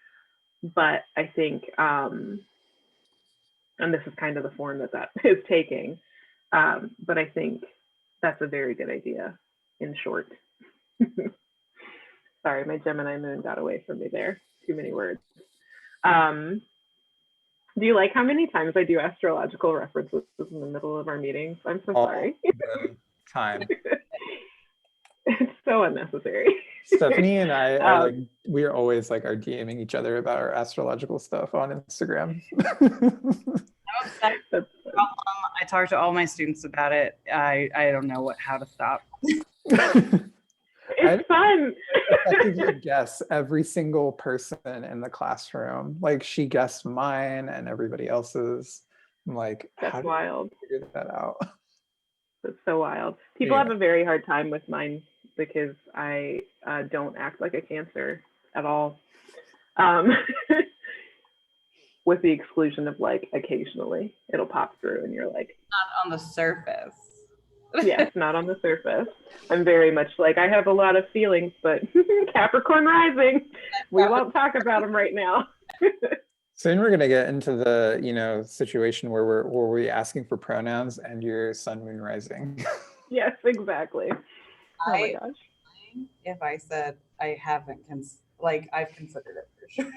But I think, and this is kind of the form that is taking, but I think that's a very good idea, in short. Sorry, my Gemini moon got away from me there. Too many words. Do you like how many times I do astrological references in the middle of our meetings? I'm so sorry. Time. It's so unnecessary. Stephanie and I are we are always like are DMing each other about our astrological stuff on Instagram. I talk to all my students about it. I don't know how to stop. It's fun. Effectively guess every single person in the classroom. Like she guessed mine and everybody else's. I'm like, that's wild. Figure that out? That's so wild. People have a very hard time with mine because I don't act like a Cancer at all. With the exclusion of like occasionally it'll pop through and you're like, not on the surface. Yes, not on the surface. I'm very much like, I have a lot of feelings, but Capricorn rising, we won't talk about them right now. Soon we're gonna get into the situation where we're asking for pronouns and your sun, moon, rising. Yes, exactly. Oh my gosh. If I said I haven't I've considered it for sure.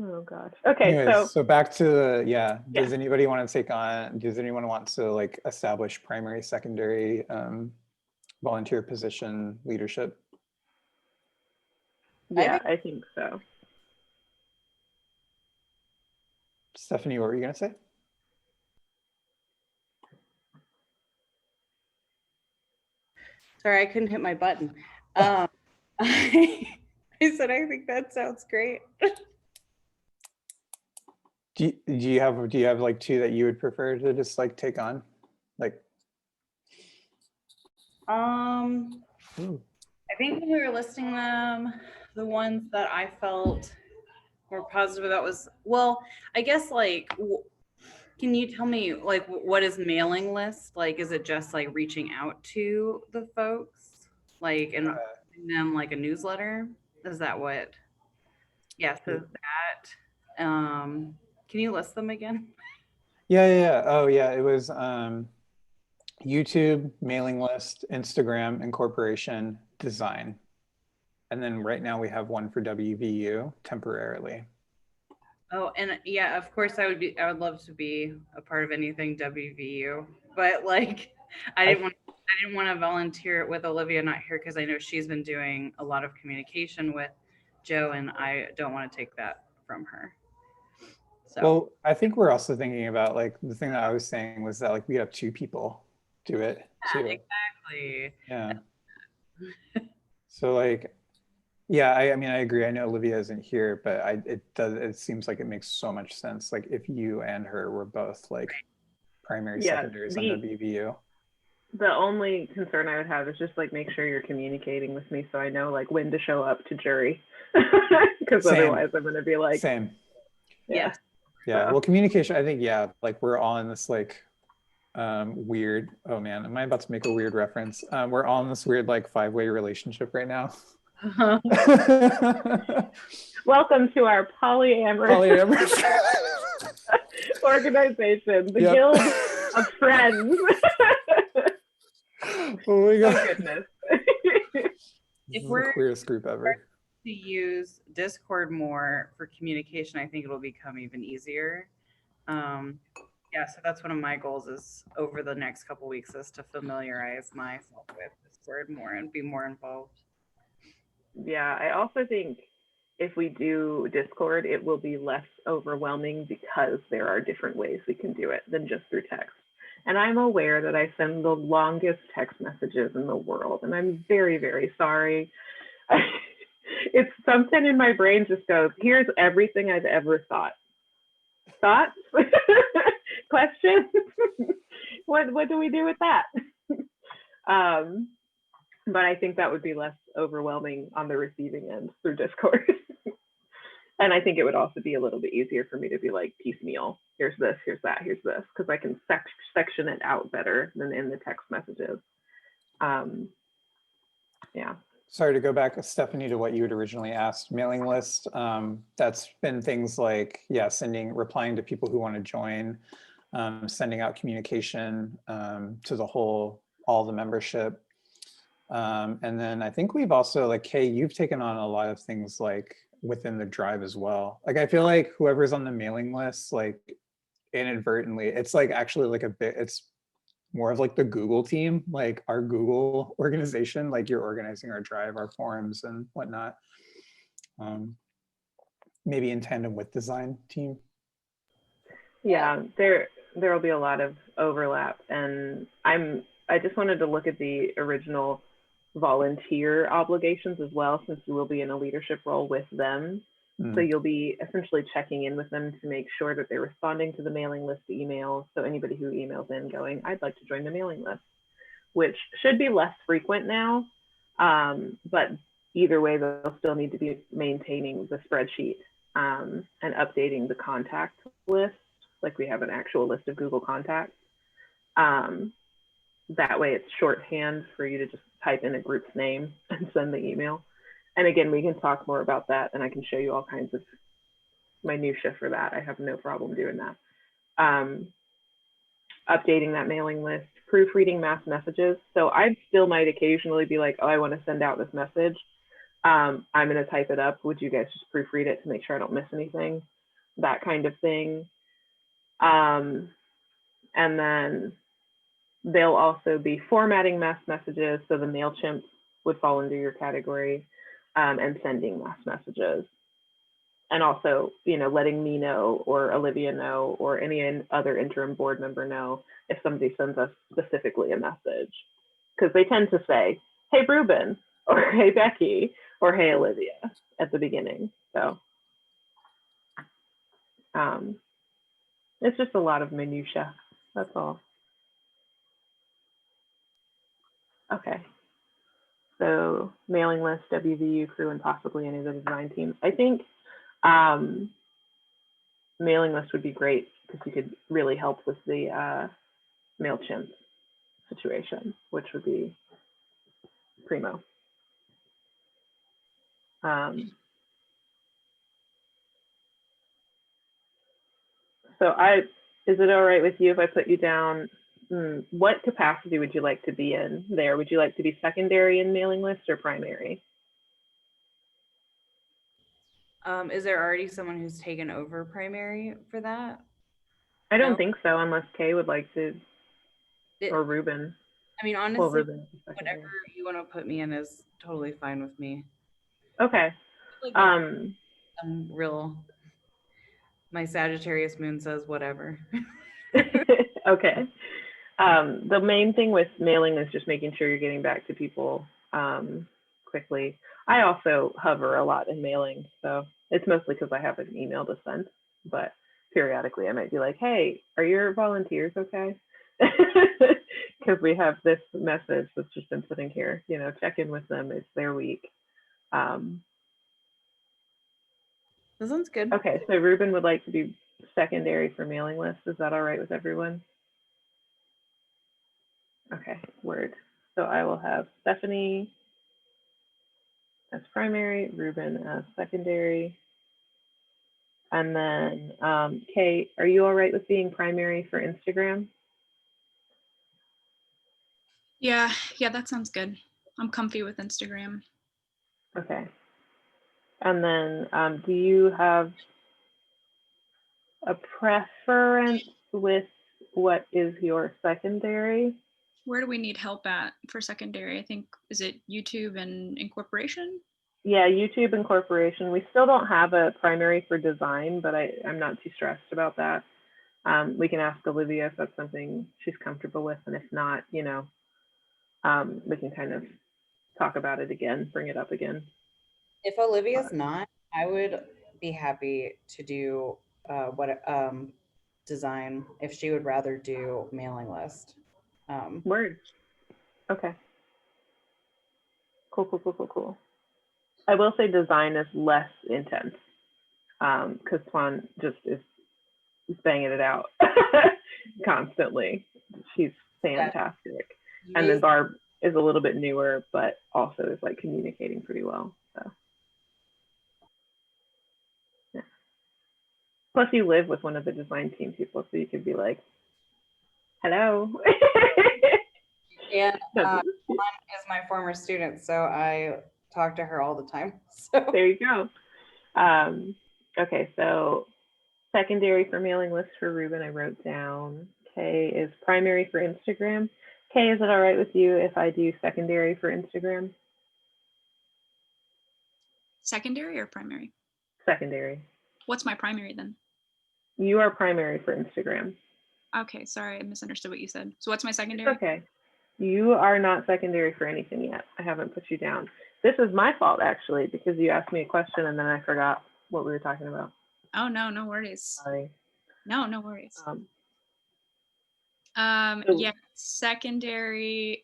Oh gosh. Okay. Anyways, so back to does anybody want to does anyone want to like establish primary, secondary, volunteer position leadership? Yeah, I think so. Stephanie, what were you gonna say? Sorry, I couldn't hit my button. I said I think that sounds great. Do you have like two that you would prefer to just like take on? Like I think when we were listing them, the ones that I felt more positive about was, well, I guess like, can you tell me like what is mailing list? Like, is it just like reaching out to the folks, like and them like a newsletter? Is that what? Yeah, so that. Can you list them again? Yeah. Oh yeah, it was YouTube, mailing list, Instagram, incorporation, design. And then right now we have one for WVU temporarily. Oh, and yeah, of course I would love to be a part of anything WVU, but like I didn't want to volunteer with Olivia not here because I know she's been doing a lot of communication with Joe, and I don't want to take that from her. So Well, I think we're also thinking about like the thing that I was saying was that like we have two people do it too. exactly. Yeah. So like, yeah, I mean, I agree. I know Olivia isn't here, but it seems like it makes so much sense. Like if you and her were both like primary Yeah, secondaries on WVU. The only concern I would have is just like make sure you're communicating with me so I know like when to show up to jury. Because otherwise I'm gonna be like same. Yeah. Yeah. So. Well, communication, I think, yeah, like we're all in this like weird, oh man, am I about to make a weird reference? We're all in this weird like 5-way relationship right now. Welcome to our polyamorous organization, the Guild of Friends. Oh my god. Oh goodness. If we're the queerest group ever. To use Discord more for communication, I think it'll become even easier. Yeah, so that's one of my goals is over the next couple weeks is to familiarize myself with Discord more and be more involved. Yeah, I also think if we do Discord, it will be less overwhelming because there are different ways we can do it than just through text. And I'm aware that I send the longest text messages in the world, and I'm very, very sorry. It's something in my brain just goes, here's everything I've ever thought. Thoughts? Questions? What do we do with that? But I think that would be less overwhelming on the receiving end through Discord. And I think it would also be a little bit easier for me to be like piecemeal. Here's this, here's that, here's this, because I can section it out better than in the text messages. Yeah. Sorry to go back, Stephanie, to what you had originally asked. Mailing list, that's been things like, yeah, replying to people who want to join, sending out communication to all the membership. And then I think we've also, like, Kay, you've taken on a lot of things like within the drive as well. Like, I feel like whoever's on the mailing list, like inadvertently, it's like actually like it's more of like the Google team, like our Google organization, like you're organizing our drive, our forums and whatnot. Maybe in tandem with design team. Yeah, there will be a lot of overlap, and I just wanted to look at the original volunteer obligations as well, since you will be in a leadership role with them. So you'll be essentially checking in with them to make sure that they're responding to the mailing list emails. So anybody who emails in going, I'd like to join the mailing list, which should be less frequent now. But either way, they'll still need to be maintaining the spreadsheet and updating the contact list. Like we have an actual list of Google contacts. That way it's shorthand for you to just type in a group's name and send the email. And again, we can talk more about that, and I can show you all kinds of minutia for that. I have no problem doing that. Updating that mailing list, proofreading mass messages. So I still might occasionally be like, oh, I want to send out this message. I'm going to type it up. Would you guys just proofread it to make sure I don't miss anything? That kind of thing. And then they'll also be formatting mass messages. So the MailChimp would fall under your category. And sending mass messages, and also, letting me know or Olivia know or any other interim board member know if somebody sends us specifically a message, because they tend to say, "Hey, Ruben," or "Hey, Becky," or "Hey, Olivia" at the beginning. So it's just a lot of minutia. That's all. Okay. So mailing list, WVU crew, and possibly any of the design teams. I think mailing list would be great because you could really help with the MailChimp situation, which would be primo. So is it all right with you if I put you down what capacity would you like to be in there? Would you like to be secondary in mailing list or primary? Is there already someone who's taken over primary for that? I don't No. think so, unless Kay would like to, It- or Ruben. I mean, Well, honestly, Ruben is secondary. whatever you want to put me in is totally fine with me. Okay. Like, Um, I'm real. My Sagittarius moon says whatever. okay. The main thing with mailing is just making sure you're getting back to people quickly. I also hover a lot in mailing, so it's mostly because I have an email to send, but periodically I might be like, hey, are your volunteers okay? Because we have this message that's just been sitting here, you know, check in with them. It's their week. That sounds good. Okay, so Ruben would like to be secondary for mailing list. Is that all right with everyone? Okay, word. So I will have Stephanie as primary, Ruben as secondary. And then Kay, are you all right with being primary for Instagram? Yeah, that sounds good. I'm comfy with Instagram. Okay. And then do you have a preference with what is your secondary? Where do we need help at for secondary? I think, is it YouTube and incorporation? Yeah, YouTube incorporation. We still don't have a primary for design, but I'm not too stressed about that. We can ask Olivia if that's something she's comfortable with, and if not, you know, we can kind of talk about it again, bring it up again. If Olivia's not, I would be happy to do design if she would rather do mailing list. Word. Okay. Cool. I will say design is less intense because Twan just is banging it out constantly. She's fantastic. And then Barb is a little bit newer, but also is like communicating pretty well. So yeah. Plus you live with one of the design team people, so you could be like, hello. And Dawn is my former student, so I talk to her all the time. So there you go. Okay, so secondary for mailing list for Ruben, I wrote down. Kay is primary for Instagram. Kay, is it all right with you if I do secondary for Instagram? Secondary or primary? Secondary. What's my primary then? You are primary for Instagram. Okay, sorry, I misunderstood what you said. So what's my secondary? It's okay. You are not secondary for anything yet. I haven't put you down. This is my fault, actually, because you asked me a question and then I forgot what we were talking about. Oh, no worries. Sorry. No worries. So- yeah, secondary.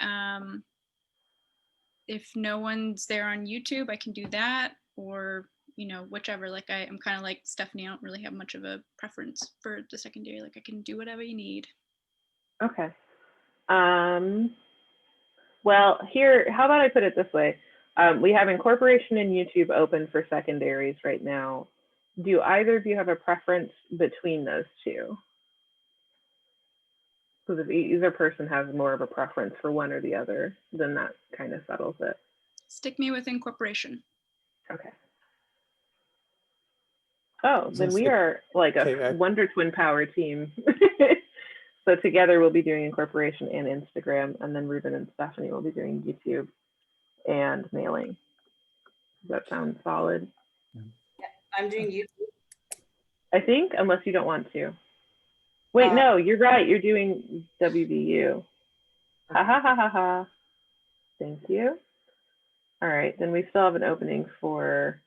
If no one's there on YouTube, I can do that, or you know, whichever. Like I'm kind of like Stephanie. I don't really have much of a preference for the secondary. Like I can do whatever you need. Okay. Well, here, how about I put it this way? We have incorporation and YouTube open for secondaries right now. Do either of you have a preference between those two? Because if either person has more of a preference for one or the other, then that kind of settles it. Stick me with incorporation. Okay. Oh, then we are like a Wonder Twin Power team. So together we'll be doing incorporation and Instagram, and then Ruben and Stephanie will be doing YouTube and mailing. Does that sound solid? I'm doing YouTube. I think, unless you don't want to. Wait, no, you're right. You're doing WVU. Ha ha ha ha ha. Thank you. All right, then we still have an opening for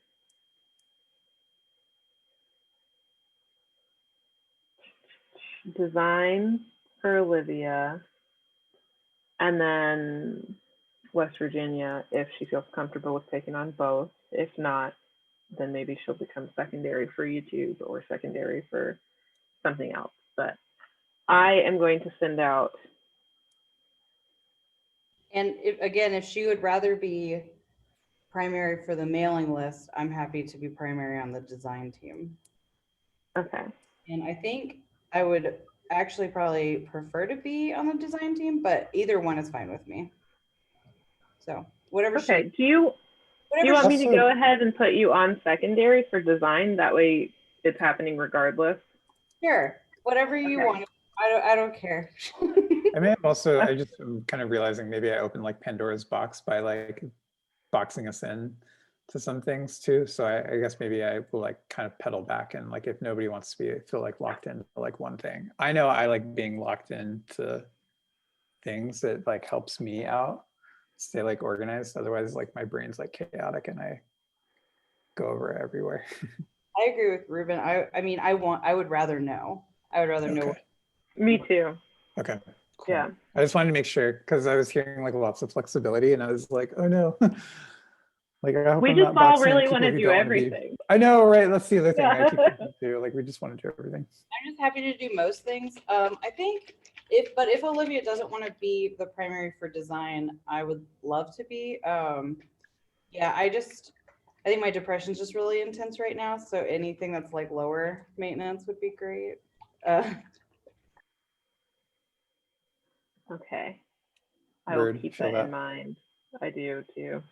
design for Olivia, and then West Virginia if she feels comfortable with taking on both. If not, then maybe she'll become secondary for YouTube or secondary for something else. But I am going to send out. And if she would rather be primary for the mailing list, I'm happy to be primary on the design team. Okay. And I think I would actually probably prefer to be on the design team, but either one is fine with me. So whatever Okay, she, do you whatever want she, me to Also- go ahead and put you on secondary for design? That way it's happening regardless. sure, whatever you Okay. want. I don't care. I may have also, I just am kind of realizing maybe I opened like Pandora's box by like boxing us in to some things too. So I guess maybe I will like kind of pedal back and like if nobody wants to be feel like locked into like one thing. I know I like being locked into things that like helps me out, stay like organized. Otherwise like my brain's like chaotic and I go over everywhere. I agree with Ruben. I mean, I would rather know. I would rather know. Okay. Me too. Okay. Cool. Yeah. I just wanted to make sure because I was hearing like lots of flexibility and I was like, oh no. Like I hope We I'm just not all boxing in really people want to who do don't wanna be- everything. I know, right? That's the other thing I keep Yeah. thinking too. Like we just want to do everything. I'm just happy to do most things. I think if Olivia doesn't want to be the primary for design, I would love to be. Yeah, I think my depression's just really intense right now. So anything that's like lower maintenance would be great. Okay. I will Word, keep feel that in that. mind. I do too.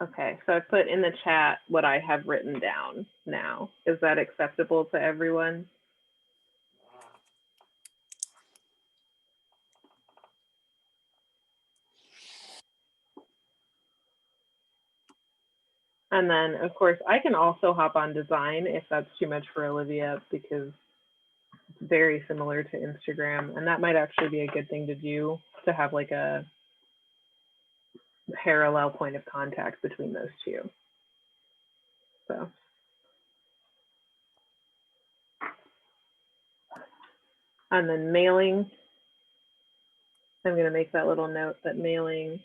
Okay, so I put in the chat what I have written down now. Is that acceptable to everyone? And then, of course, I can also hop on design if that's too much for Olivia because it's very similar to Instagram. And that might actually be a good thing to do, to have like a parallel point of contact between those two. So. And then mailing, I'm going to make that little note that mailing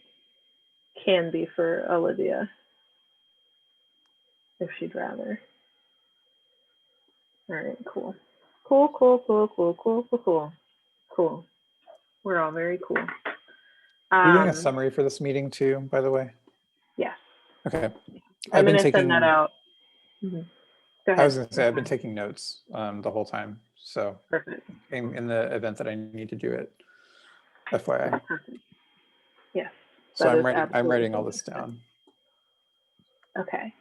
can be for Olivia if she'd rather. All right, cool. Cool. We're all very cool. Are you doing a summary for this meeting too, by the way? Yes. Okay. I'm going to send that out. Mm-hmm. Go ahead. I was going to say, I've been taking notes the whole time. So Perfect. in the event that I need to do it, FYI. Perfect. Yes. So I'm writing all this perfect. down. Okay.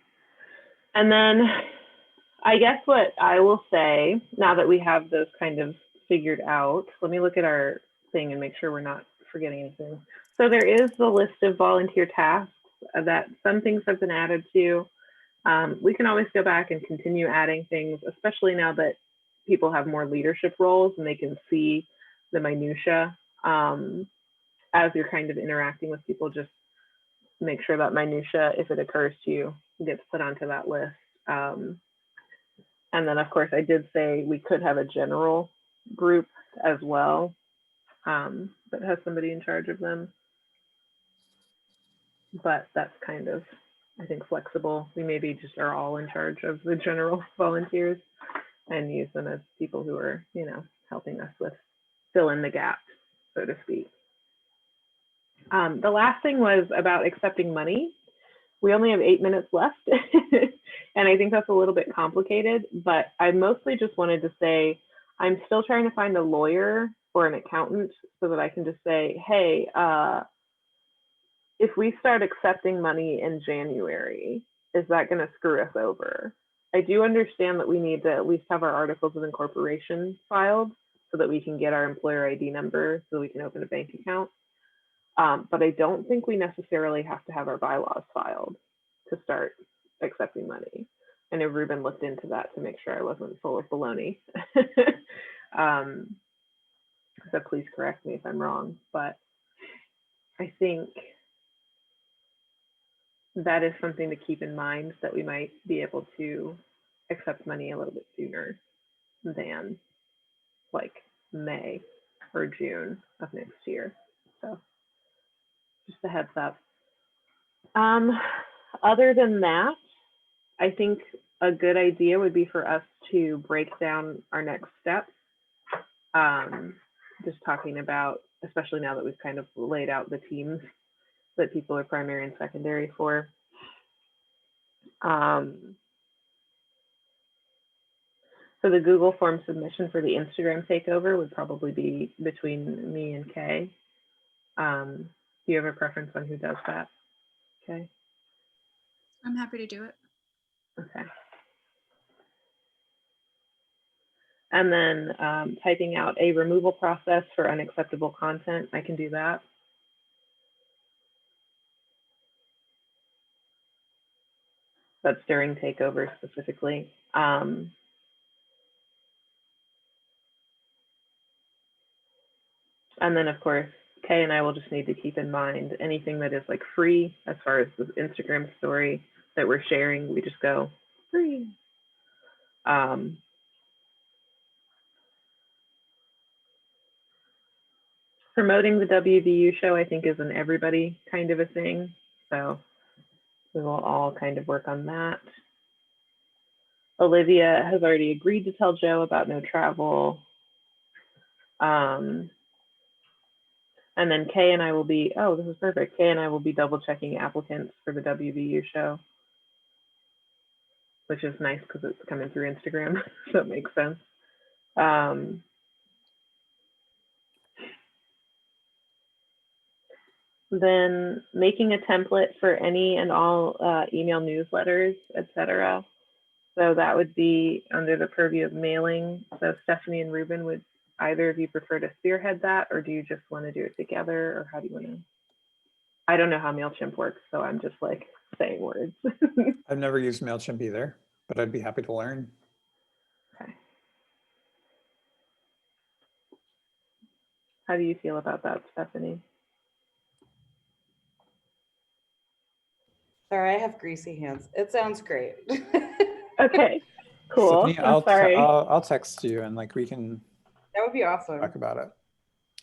And then I guess what I will say, now that we have those kind of figured out, let me look at our thing and make sure we're not forgetting anything. So there is the list of volunteer tasks that some things have been added to. We can always go back and continue adding things, especially now that people have more leadership roles and they can see the minutia as you're kind of interacting with people. Just make sure that minutia, if it occurs to you, gets put onto that list. And then, of course, I did say we could have a general group as well that has somebody in charge of them. But that's kind of, I think, flexible. We maybe just are all in charge of the general volunteers and use them as people who are, you know, helping us with fill in the gap, so to speak. The last thing was about accepting money. We only have 8 minutes left, and I think that's a little bit complicated, but I mostly just wanted to say I'm still trying to find a lawyer or an accountant so that I can just say, hey, if we start accepting money in January, is that going to screw us over? I do understand that we need to at least have our articles of incorporation filed so that we can get our employer ID number so we can open a bank account. But I don't think we necessarily have to have our bylaws filed to start accepting money. I know Ruben looked into that to make sure I wasn't full of baloney. So please correct me if I'm wrong, but I think that is something to keep in mind, that we might be able to accept money a little bit sooner than like May or June of next year. So just a heads up. Other than that, I think a good idea would be for us to break down our next steps. Just talking about, especially now that we've kind of laid out the teams that people are primary and secondary for. So the Google form submission for the Instagram takeover would probably be between me and Kay. Do you have a preference on who does that? Okay. I'm happy to do it. Okay. And then typing out a removal process for unacceptable content, I can do that. That's during takeover specifically. And then of course, Kay and I will just need to keep in mind anything that is like free as far as the Instagram story that we're sharing, we just go free. Promoting the WVU show, I think, is an everybody kind of a thing. So we will all kind of work on that. Olivia has already agreed to tell Joe about no travel. And then Kay and I will be, oh, this is perfect. Kay and I will be double checking applicants for the WVU show, which is nice because it's coming through Instagram. So it makes sense. Then making a template for any and all email newsletters, etc. So that would be under the purview of mailing. So Stephanie and Ruben, would either of you prefer to spearhead that, or do you just want to do it together, or how do you want to? I don't know how MailChimp works, so I'm just like saying words. I've never used MailChimp either, but I'd be happy to learn. Okay. How do you feel about that, Stephanie? Sorry, I have greasy hands. It sounds great. Okay, cool. Stephanie, I'm sorry. I'll text you and like we can That would be awesome. talk about it.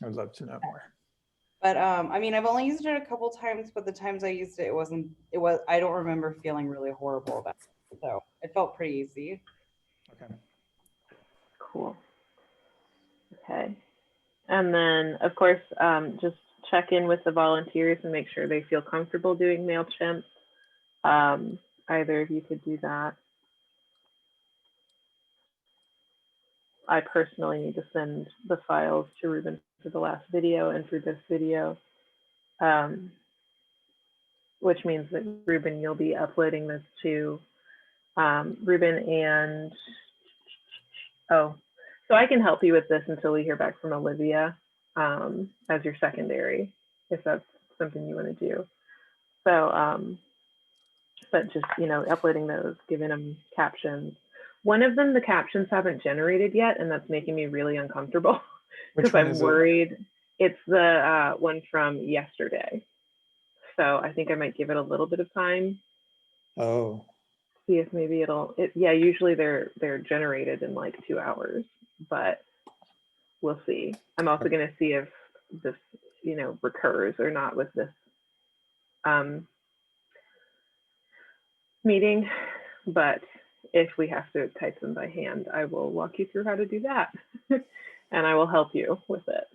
I would love to know more. But I mean, I've only used it a couple times, but the times I used it, I don't remember feeling really horrible about it. So it felt pretty easy. Okay. Cool. Okay. And then, of course, just check in with the volunteers and make sure they feel comfortable doing MailChimp. Either of you could do that. I personally need to send the files to Ruben for the last video and for this video, which means that Ruben, you'll be uploading this to Ruben and, oh, so I can help you with this until we hear back from Olivia as your secondary, if that's something you want to do. So, but just, you know, uploading those, giving them captions. One of them, the captions haven't generated yet, and that's making me really uncomfortable because I'm worried. It's the one from yesterday. So I think I might give it a little bit of time. Oh. See if maybe yeah, usually they're generated in like 2 hours, but we'll see. I'm also going to see if this, you know, recurs or not with this meeting, but if we have to type them by hand, I will walk you through how to do that and I will help you with it.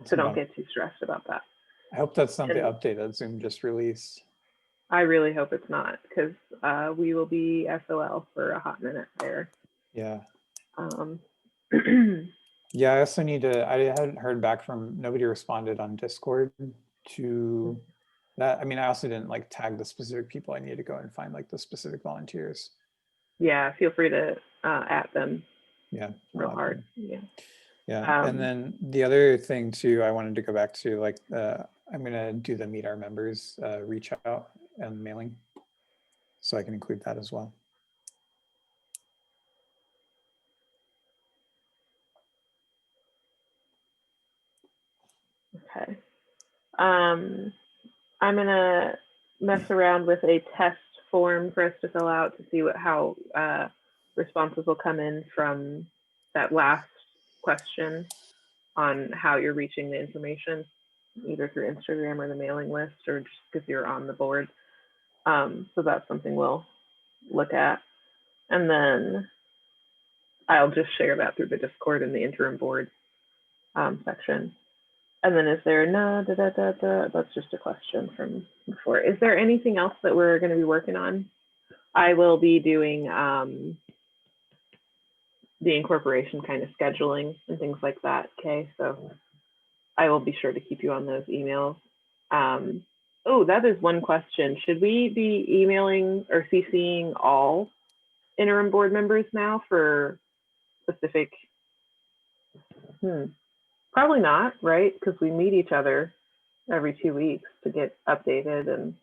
So don't get too stressed about that. I hope that's not the update that Zoom just released. I really hope it's not, because we will be SOL for a hot minute there. Yeah. Yeah, I also need to, I hadn't heard back from, nobody responded on Discord to that. I mean, I also didn't like tag the specific people. I need to go and find like the specific volunteers. Yeah, feel free to at them. Yeah. Real hard. Yeah. Yeah. And then the other thing too, I wanted to go back to like, I'm going to do the meet our members reach out and mailing. So I can include that as well. Okay. I'm gonna mess around with a test form for us to fill out to see how responses will come in from that last question on how you're reaching the information, either through Instagram or the mailing list, or just because you're on the board. So that's something we'll look at. And then I'll just share that through the Discord and the interim board section. And then is there that's just a question from before. Is there anything else that we're going to be working on? I will be doing the incorporation kind of scheduling and things like that. Okay, so I will be sure to keep you on those emails. Oh, that is one question. Should we be emailing or CCing all interim board members now for specific? Probably not, right? Because we meet each other every 2 weeks to get updated, and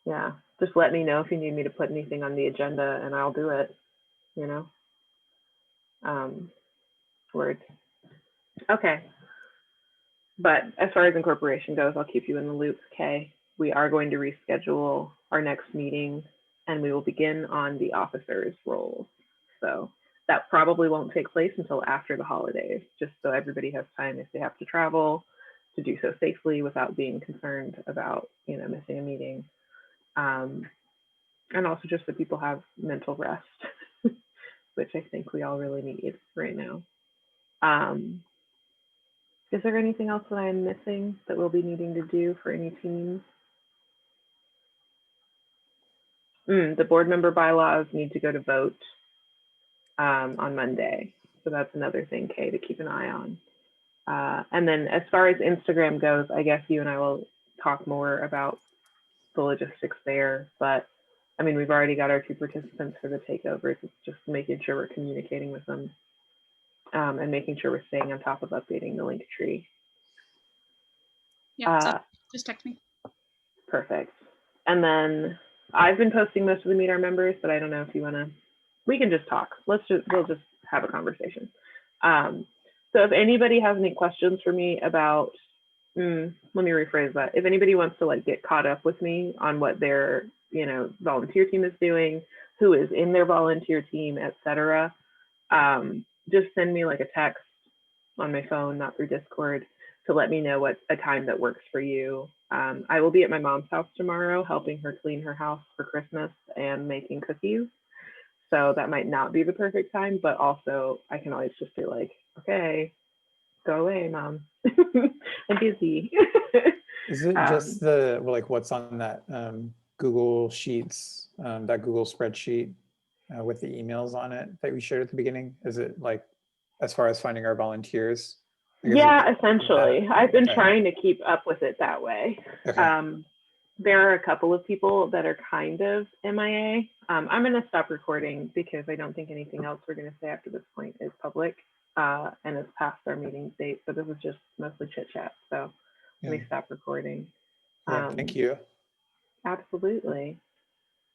yeah, just let me know if you need me to put anything on the agenda and I'll do it, you know. Word. Okay. But as far as incorporation goes, I'll keep you in the loop, okay? We are going to reschedule our next meeting and we will begin on the officers' roles. So that probably won't take place until after the holidays, just so everybody has time if they have to travel to do so safely without being concerned about, you know, missing a meeting. And also just so people have mental rest, which I think we all really need right now. Is there anything else that I'm missing that we'll be needing to do for any teams? The board member bylaws need to go to vote on Monday. So that's another thing, Kay, to keep an eye on. And then as far as Instagram goes, I guess you and I will talk more about the logistics there. But I mean, we've already got our 2 participants for the takeovers. It's just making sure we're communicating with them and making sure we're staying on top of updating the link tree. Yeah, so just text me. Perfect. And then I've been posting most of the Meet Our members, but I don't know if you want to, we can just talk. We'll just have a conversation. So if anybody has any questions for me about, let me rephrase that. If anybody wants to like get caught up with me on what their, you know, volunteer team is doing, who is in their volunteer team, etc., just send me like a text on my phone, not through Discord, to let me know what a time that works for you. I will be at my mom's house tomorrow, helping her clean her house for Christmas and making cookies. So that might not be the perfect time, but also I can always just be like, okay, go away, Mom. I'm busy. Is it just the, like, what's on that Google Sheets, that Google spreadsheet with the emails on it that we shared at the beginning? Is it like, as far as finding our volunteers? Like, yeah, essentially. I've been okay. trying to keep up with it that way. Okay. There are a couple of people that are kind of MIA. I'm going to stop recording because I don't think anything else we're going to say after this point is public and it's past our meeting date. So this is just mostly chit chat. So let me stop recording. Yeah, thank you. Absolutely.